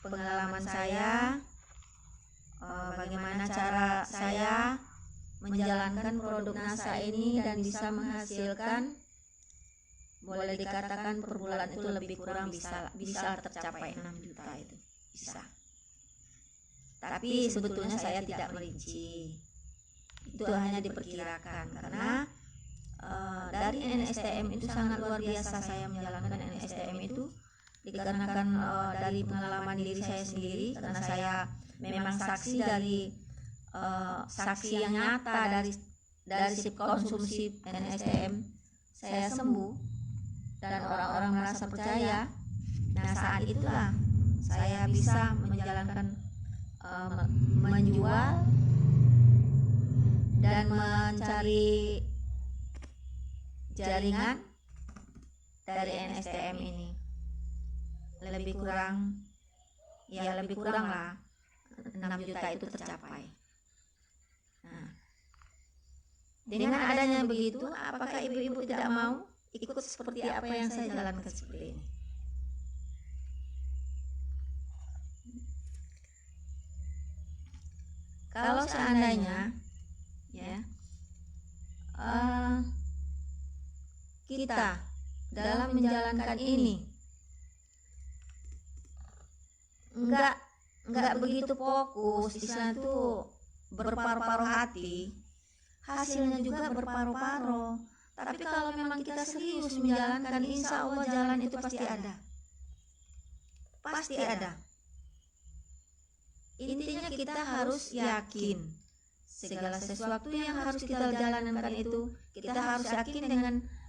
pengalaman saya, bagaimana cara saya menjalankan produk NASA ini dan bisa menghasilkan, boleh dikatakan per bulan itu lebih kurang bisa tercapai 6 juta itu bisa. Tapi sebetulnya saya tidak merinci, itu hanya diperkirakan karena dari NSTM itu sangat luar biasa. Saya menjalankan NSTM itu dikarenakan dari pengalaman diri saya sendiri, karena saya memang saksi dari saksi yang nyata dari konsumsi NSTM saya sembuh dan orang-orang merasa percaya. Nah, saat itulah saya bisa menjalankan menjual dan mencari jaringan dari NSTM ini. Lebih kurang lah 6 juta itu tercapai. Nah, dengan adanya begitu, apakah ibu-ibu tidak mau ikut seperti apa yang saya jalankan seperti ini? Kalau seandainya ya kita dalam menjalankan ini enggak begitu fokus, istilah itu berparuh-paruh hati, hasilnya juga berparuh-paruh. Tapi kalau memang kita serius menjalankan, insya Allah jalan itu pasti ada. Intinya kita harus yakin segala sesuatu yang harus kita jalankan itu, kita harus yakin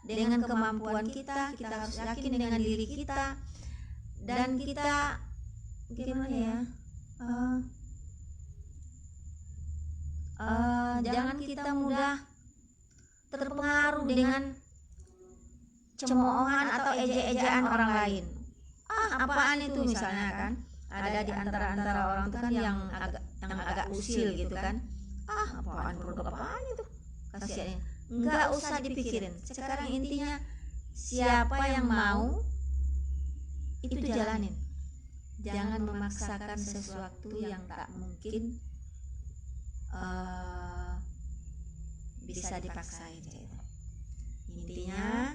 dengan kemampuan kita harus yakin dengan diri kita, dan kita gimana ya, jangan kita mudah terpengaruh dengan cemoohan atau ejek-ejekan orang lain. Apaan itu misalnya kan, ada di antara orang itu kan yang agak usil gitu kan, apaan produk apaan itu, kasihannya. Nggak usah dipikirin. Sekarang intinya siapa yang mau itu jalanin. jangan memaksakan sesuatu yang tak mungkin bisa dipaksain. Intinya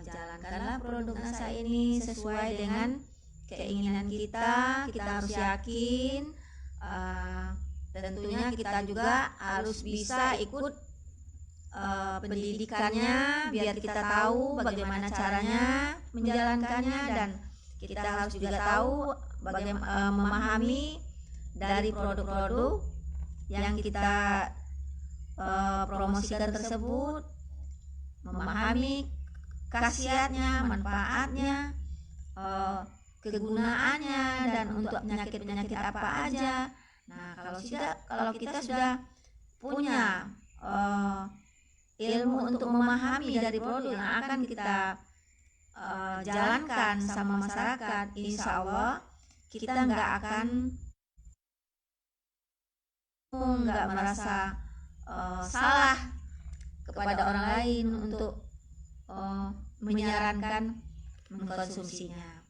jalankanlah produk NASA ini sesuai dengan keinginan kita. Kita harus yakin, tentunya kita juga harus bisa ikut pendidikannya biar kita tahu bagaimana caranya menjalankannya, dan kita harus juga tahu bagaimana memahami dari produk-produk yang kita promosikan tersebut, memahami khasiatnya, manfaatnya, kegunaannya, dan untuk penyakit-penyakit apa aja. Nah, kalau kita sudah punya ilmu untuk memahami dari produk yang akan kita jalankan sama masyarakat, insya Allah kita nggak merasa salah kepada orang lain untuk menyarankan mengkonsumsinya.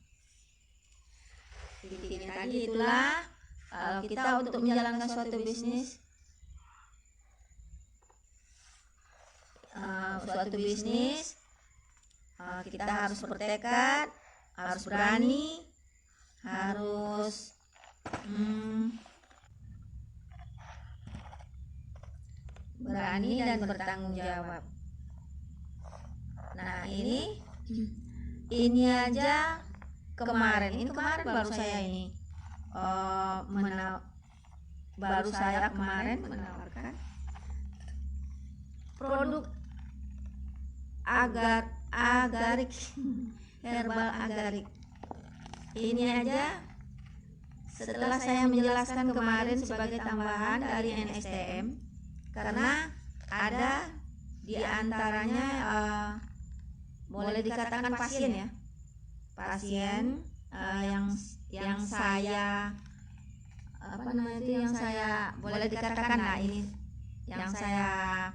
Jadi tadi itulah, kalau kita untuk menjalankan suatu bisnis, kita harus bertekad, harus berani, harus berani dan bertanggung jawab. Nah, ini aja kemarin baru saya menawarkan produk agarik, herbal agarik. Ini aja setelah saya menjelaskan kemarin sebagai tambahan dari NSTM, karena ada di antaranya boleh dikatakan pasien yang saya boleh dikatakan, nah ini yang saya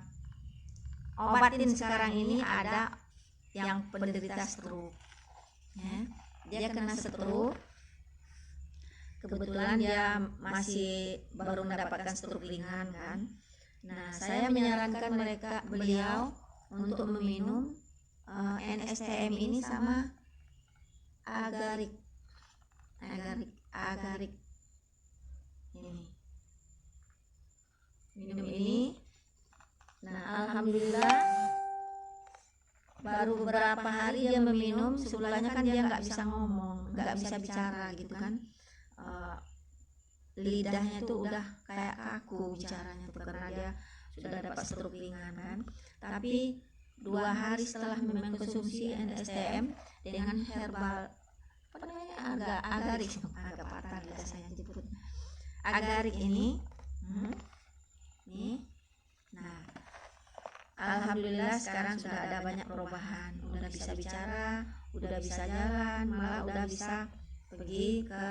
obatin sekarang ini ada yang penderita stroke, ya. Dia kena stroke, kebetulan dia masih baru mendapatkan stroke ringan kan. Nah, saya menyarankan beliau untuk meminum NSTM ini sama agarik ini. Minum ini. Nah, alhamdulillah baru beberapa hari dia meminum. Sebelumnya kan dia nggak bisa ngomong, nggak bisa bicara gitu kan. Lidahnya tuh udah kayak kaku bicaranya tuh, karena dia sudah dapat stroke ringan kan. Tapi 2 hari setelah mengkonsumsi NSTM dengan herbal agarik, agak patah biasanya disebut agarik ini, nah, alhamdulillah sekarang sudah ada banyak perubahan, udah bisa bicara, udah bisa jalan, malah udah bisa pergi ke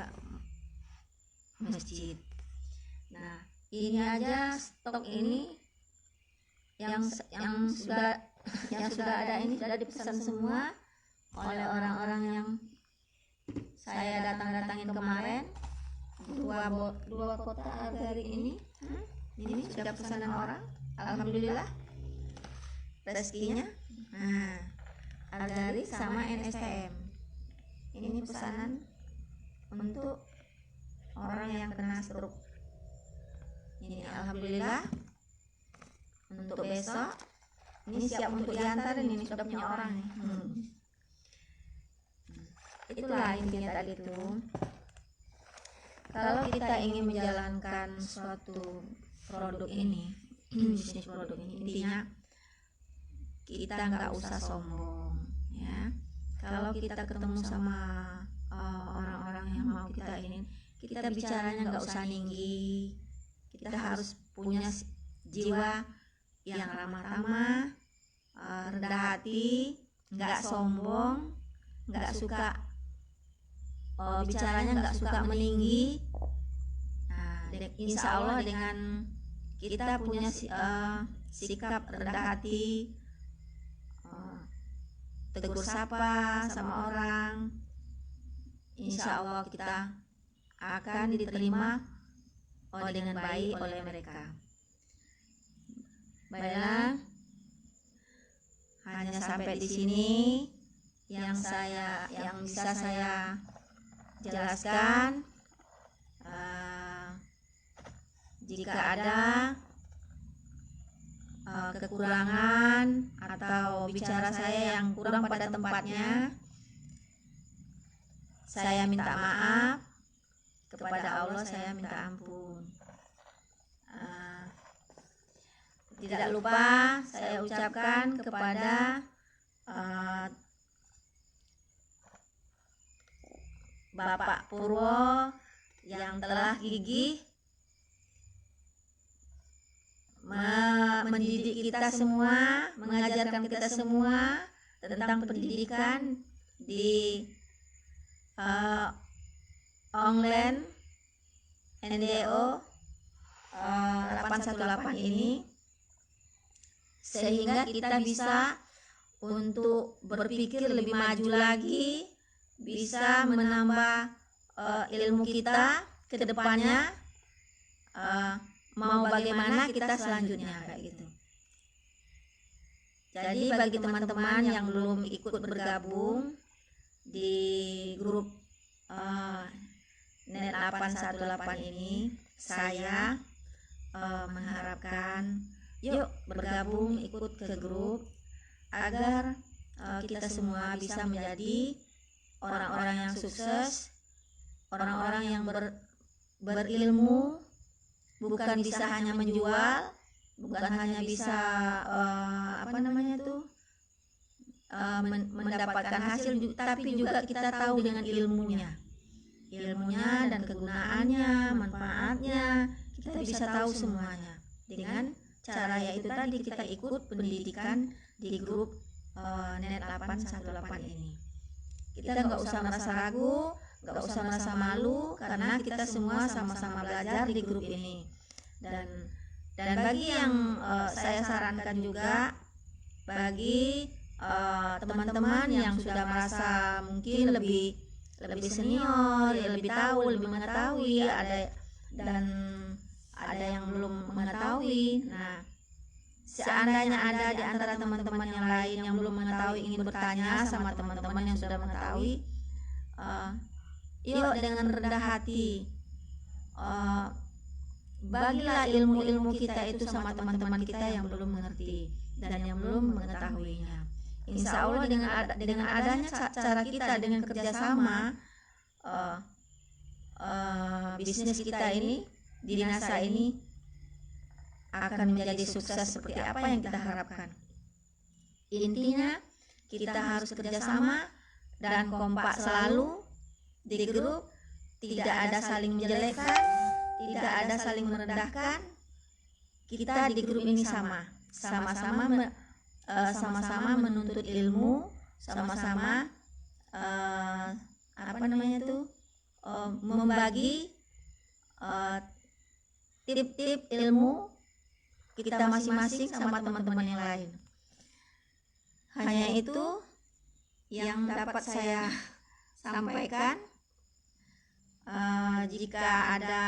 masjid. Nah, ini aja stok ini yang sudah ada ini sudah dipesan semua oleh orang-orang yang saya datangin kemarin. Dua kotak agarik ini sudah pesanan orang, alhamdulillah rezekinya. Nah, agarik sama NSTM ini pesanan untuk orang yang kena stroke ini, alhamdulillah. Untuk besok ini siap untuk diantar, ini sudah punya orang nih. Itulah intinya tadi tuh, kalau kita ingin menjalankan suatu produk ini, bisnis produk ini, intinya kita nggak usah sombong, ya. Kalau kita ketemu sama orang-orang yang mau kita ini, kita bicaranya nggak usah tinggi. Kita harus punya jiwa yang ramah-ramah, rendah hati, nggak sombong, nggak suka bicaranya nggak suka meninggi. Nah, insya Allah dengan kita punya sikap rendah hati, tegur sapa sama orang, insya Allah kita akan diterima dengan baik oleh mereka. Baiklah, hanya sampai di sini yang bisa saya jelaskan. Jika ada kekurangan atau bicara saya yang kurang pada tempatnya, saya minta maaf. Kepada Allah saya minta ampun. Tidak lupa saya ucapkan kepada Bapak Purwo yang telah gigih mendidik kita semua, mengajarkan kita semua tentang pendidikan di online NDO 818 ini, sehingga kita bisa untuk berpikir lebih maju lagi, bisa menambah ilmu kita ke depannya, mau bagaimana kita selanjutnya kayak gitu. Jadi bagi teman-teman yang belum ikut bergabung di grup Net 818 ini, saya mengharapkan yuk bergabung ikut ke grup agar kita semua bisa menjadi orang-orang yang sukses, orang-orang yang berilmu, bukan bisa hanya menjual, bukan hanya bisa mendapatkan hasil, tapi juga kita tahu dengan ilmunya dan kegunaannya, manfaatnya, kita bisa tahu semuanya dengan cara yaitu tadi kita ikut pendidikan di grup Net 818 ini. Kita nggak usah merasa ragu, nggak usah merasa malu, karena kita semua sama-sama belajar di grup ini. Dan bagi yang saya sarankan juga, bagi teman-teman yang sudah merasa mungkin lebih senior, lebih tahu, lebih mengetahui, ada yang belum mengetahui. Nah, seandainya ada di antara teman-teman yang lain yang belum mengetahui, ingin bertanya sama teman-teman yang sudah mengetahui, yuk dengan rendah hati bagilah ilmu-ilmu kita itu sama teman-teman kita yang belum mengerti dan yang belum mengetahuinya. Insya Allah dengan adanya cara kita dengan kerjasama, bisnis kita ini di Dinasa ini akan menjadi sukses seperti apa yang kita harapkan. Intinya kita harus kerjasama dan kompak selalu di grup, tidak ada saling menjelekkan, tidak ada saling merendahkan. Kita di grup ini sama-sama menuntut ilmu, sama-sama membagi tip-tip ilmu kita masing-masing sama teman-teman yang lain. Hanya itu yang dapat saya sampaikan. Jika ada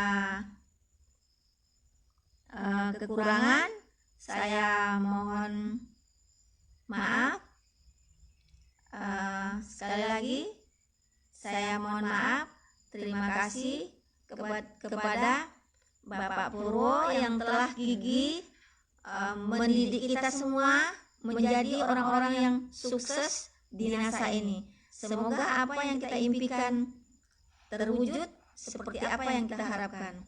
kekurangan, saya mohon maaf. Sekali lagi saya mohon maaf. Terima kasih kepada Bapak Purwo yang telah gigih mendidik kita semua menjadi orang-orang yang sukses di Dinasa ini. Semoga apa yang kita impikan terwujud seperti apa yang kita harapkan.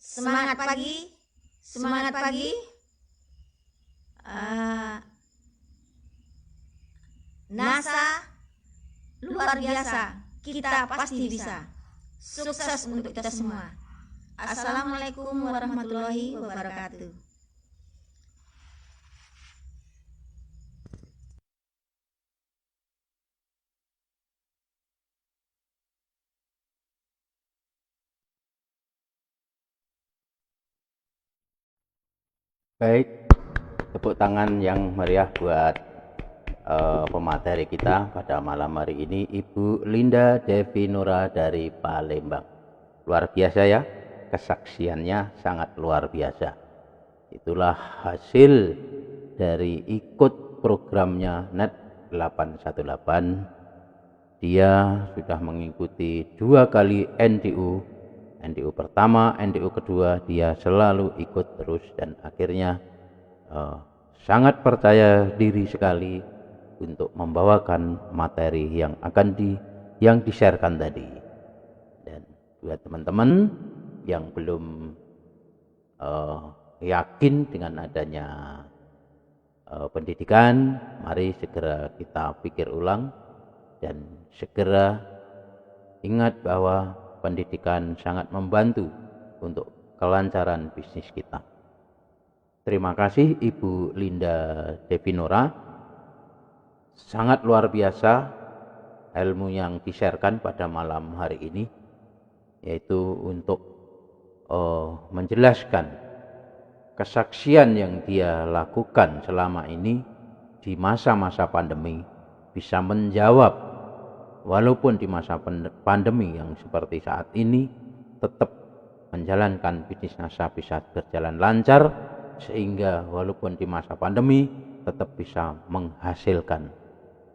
Semangat pagi, semangat pagi. NASA luar biasa, kita pasti bisa. Sukses untuk kita semua. Assalamualaikum warahmatullahi wabarakatuh. Baik, tepuk tangan yang meriah buat pemateri kita pada malam hari ini, Ibu Linda Devi Nora dari Palembang. Luar biasa ya, kesaksiannya sangat luar biasa. Itulah hasil dari ikut programnya NET 818. Dia sudah mengikuti 2 kali NDU. NDU pertama, NDU kedua, dia selalu ikut terus dan akhirnya sangat percaya diri sekali untuk membawakan materi yang di-sharekan tadi. Dan buat teman-teman yang belum yakin dengan adanya pendidikan, mari segera kita pikir ulang dan segera ingat bahwa pendidikan sangat membantu untuk kelancaran bisnis kita. Terima kasih Ibu Linda Devi Nora. Sangat luar biasa ilmu yang di-sharekan pada malam hari ini, yaitu untuk menjelaskan kesaksian yang dia lakukan selama ini di masa-masa pandemi, bisa menjawab walaupun di masa pandemi yang seperti saat ini tetap menjalankan bisnis NASA bisa berjalan lancar, sehingga walaupun di masa pandemi tetap bisa menghasilkan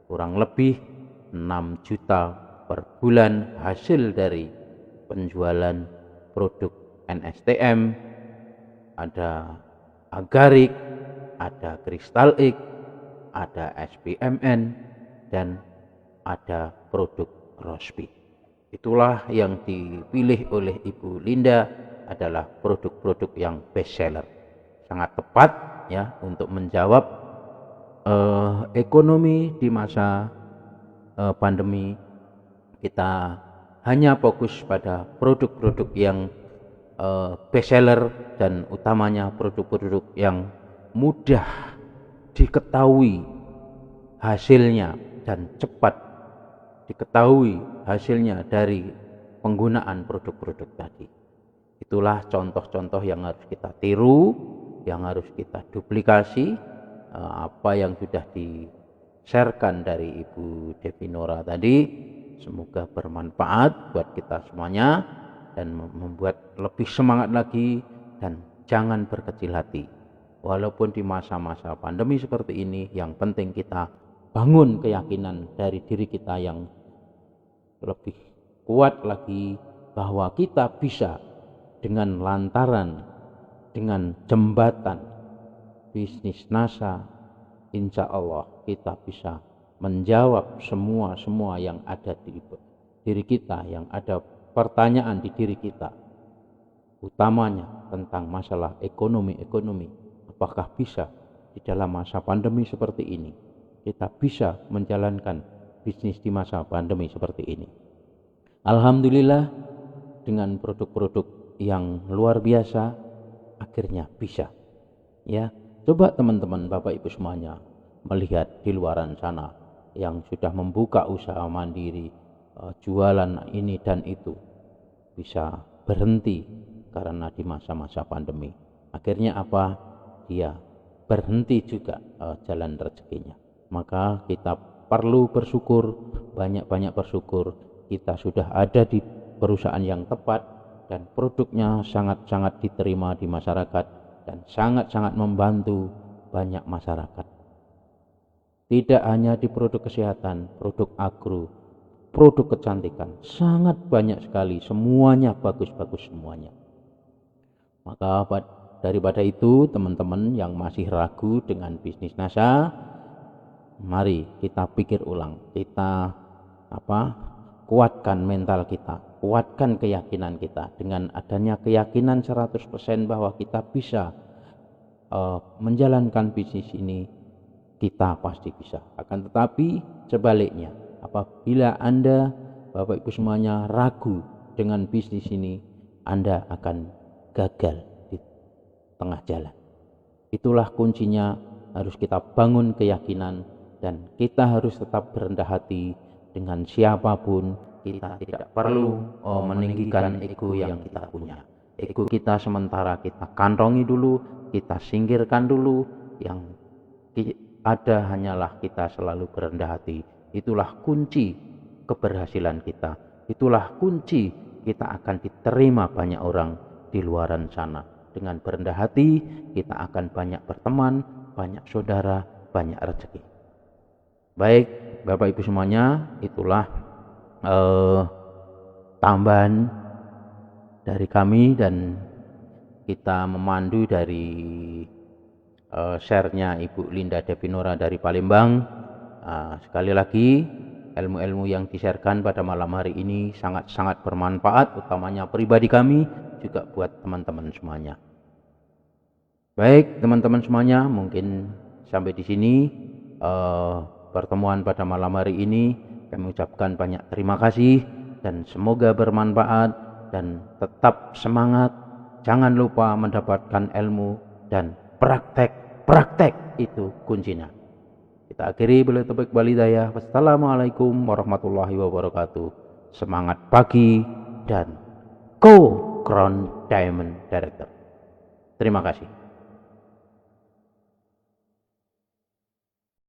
kurang lebih 6 juta per bulan hasil dari penjualan produk NSTM, ada Agarik, ada Crystal X, ada SPMN, dan ada produk Rosby. Itulah yang dipilih oleh Ibu Linda adalah produk-produk yang best seller. Sangat tepat ya untuk menjawab ekonomi di masa pandemi. Kita hanya fokus pada produk-produk yang best seller dan utamanya produk-produk yang mudah diketahui hasilnya dan cepat diketahui hasilnya dari penggunaan produk-produk tadi. Itulah contoh-contoh yang harus kita tiru, yang harus kita duplikasi. Apa yang sudah di-sharekan dari Ibu Devi Nora tadi semoga bermanfaat buat kita semuanya dan membuat lebih semangat lagi, dan jangan berkecil hati walaupun di masa-masa pandemi seperti ini. Yang penting kita bangun keyakinan dari diri kita yang lebih kuat lagi bahwa kita bisa dengan lantaran dengan jembatan bisnis NASA, insya Allah kita bisa menjawab semua yang ada di diri kita, yang ada pertanyaan di diri kita, utamanya tentang masalah ekonomi. Apakah bisa di dalam masa pandemi seperti ini kita bisa menjalankan bisnis di masa pandemi seperti ini? Alhamdulillah, dengan produk-produk yang luar biasa akhirnya bisa ya. Coba teman-teman Bapak Ibu semuanya melihat di luaran sana yang sudah membuka usaha mandiri, jualan ini dan itu, bisa berhenti karena di masa-masa pandemi. Akhirnya apa? Dia berhenti juga jalan rezekinya. Maka kita perlu bersyukur, banyak-banyak bersyukur. Kita sudah ada di perusahaan yang tepat dan produknya sangat-sangat diterima di masyarakat dan sangat-sangat membantu banyak masyarakat. Tidak hanya di produk kesehatan, produk agro, produk kecantikan, sangat banyak sekali, semuanya bagus-bagus semuanya. Maka daripada itu, teman-teman yang masih ragu dengan bisnis NASA, mari kita pikir ulang, kita kuatkan mental kita, kuatkan keyakinan kita. Dengan adanya keyakinan 100% bahwa kita bisa menjalankan bisnis ini, kita pasti bisa. Akan tetapi sebaliknya, apabila Anda Bapak Ibu semuanya ragu dengan bisnis ini, Anda akan gagal di tengah jalan. Itulah kuncinya, harus kita bangun keyakinan dan kita harus tetap berendah hati dengan siapapun. Kita tidak perlu meninggikan ego yang kita punya. Ego kita sementara kita kantongi dulu, kita singkirkan dulu. Yang ada hanyalah kita selalu berendah hati. Itulah kunci keberhasilan kita. Itulah kunci kita akan diterima banyak orang di luaran sana. Dengan berendah hati kita akan banyak berteman, banyak saudara, banyak rezeki. Baik Bapak Ibu semuanya, itulah tambahan dari kami, dan kita memandu dari share-nya Ibu Linda Devinora dari Palembang. Sekali lagi, ilmu-ilmu yang di-sharekan pada malam hari ini sangat-sangat bermanfaat, utamanya pribadi kami, juga buat teman-teman semuanya. Baik teman-teman semuanya, mungkin sampai di sini pertemuan pada malam hari ini. Kami ucapkan banyak terima kasih dan semoga bermanfaat, dan tetap semangat. Jangan lupa mendapatkan ilmu, dan praktek itu kuncinya. Kita akhiri bila taufiq wal hidayah. Wassalamualaikum warahmatullahi wabarakatuh. Semangat pagi dan go Crown Diamond Director. Terima kasih.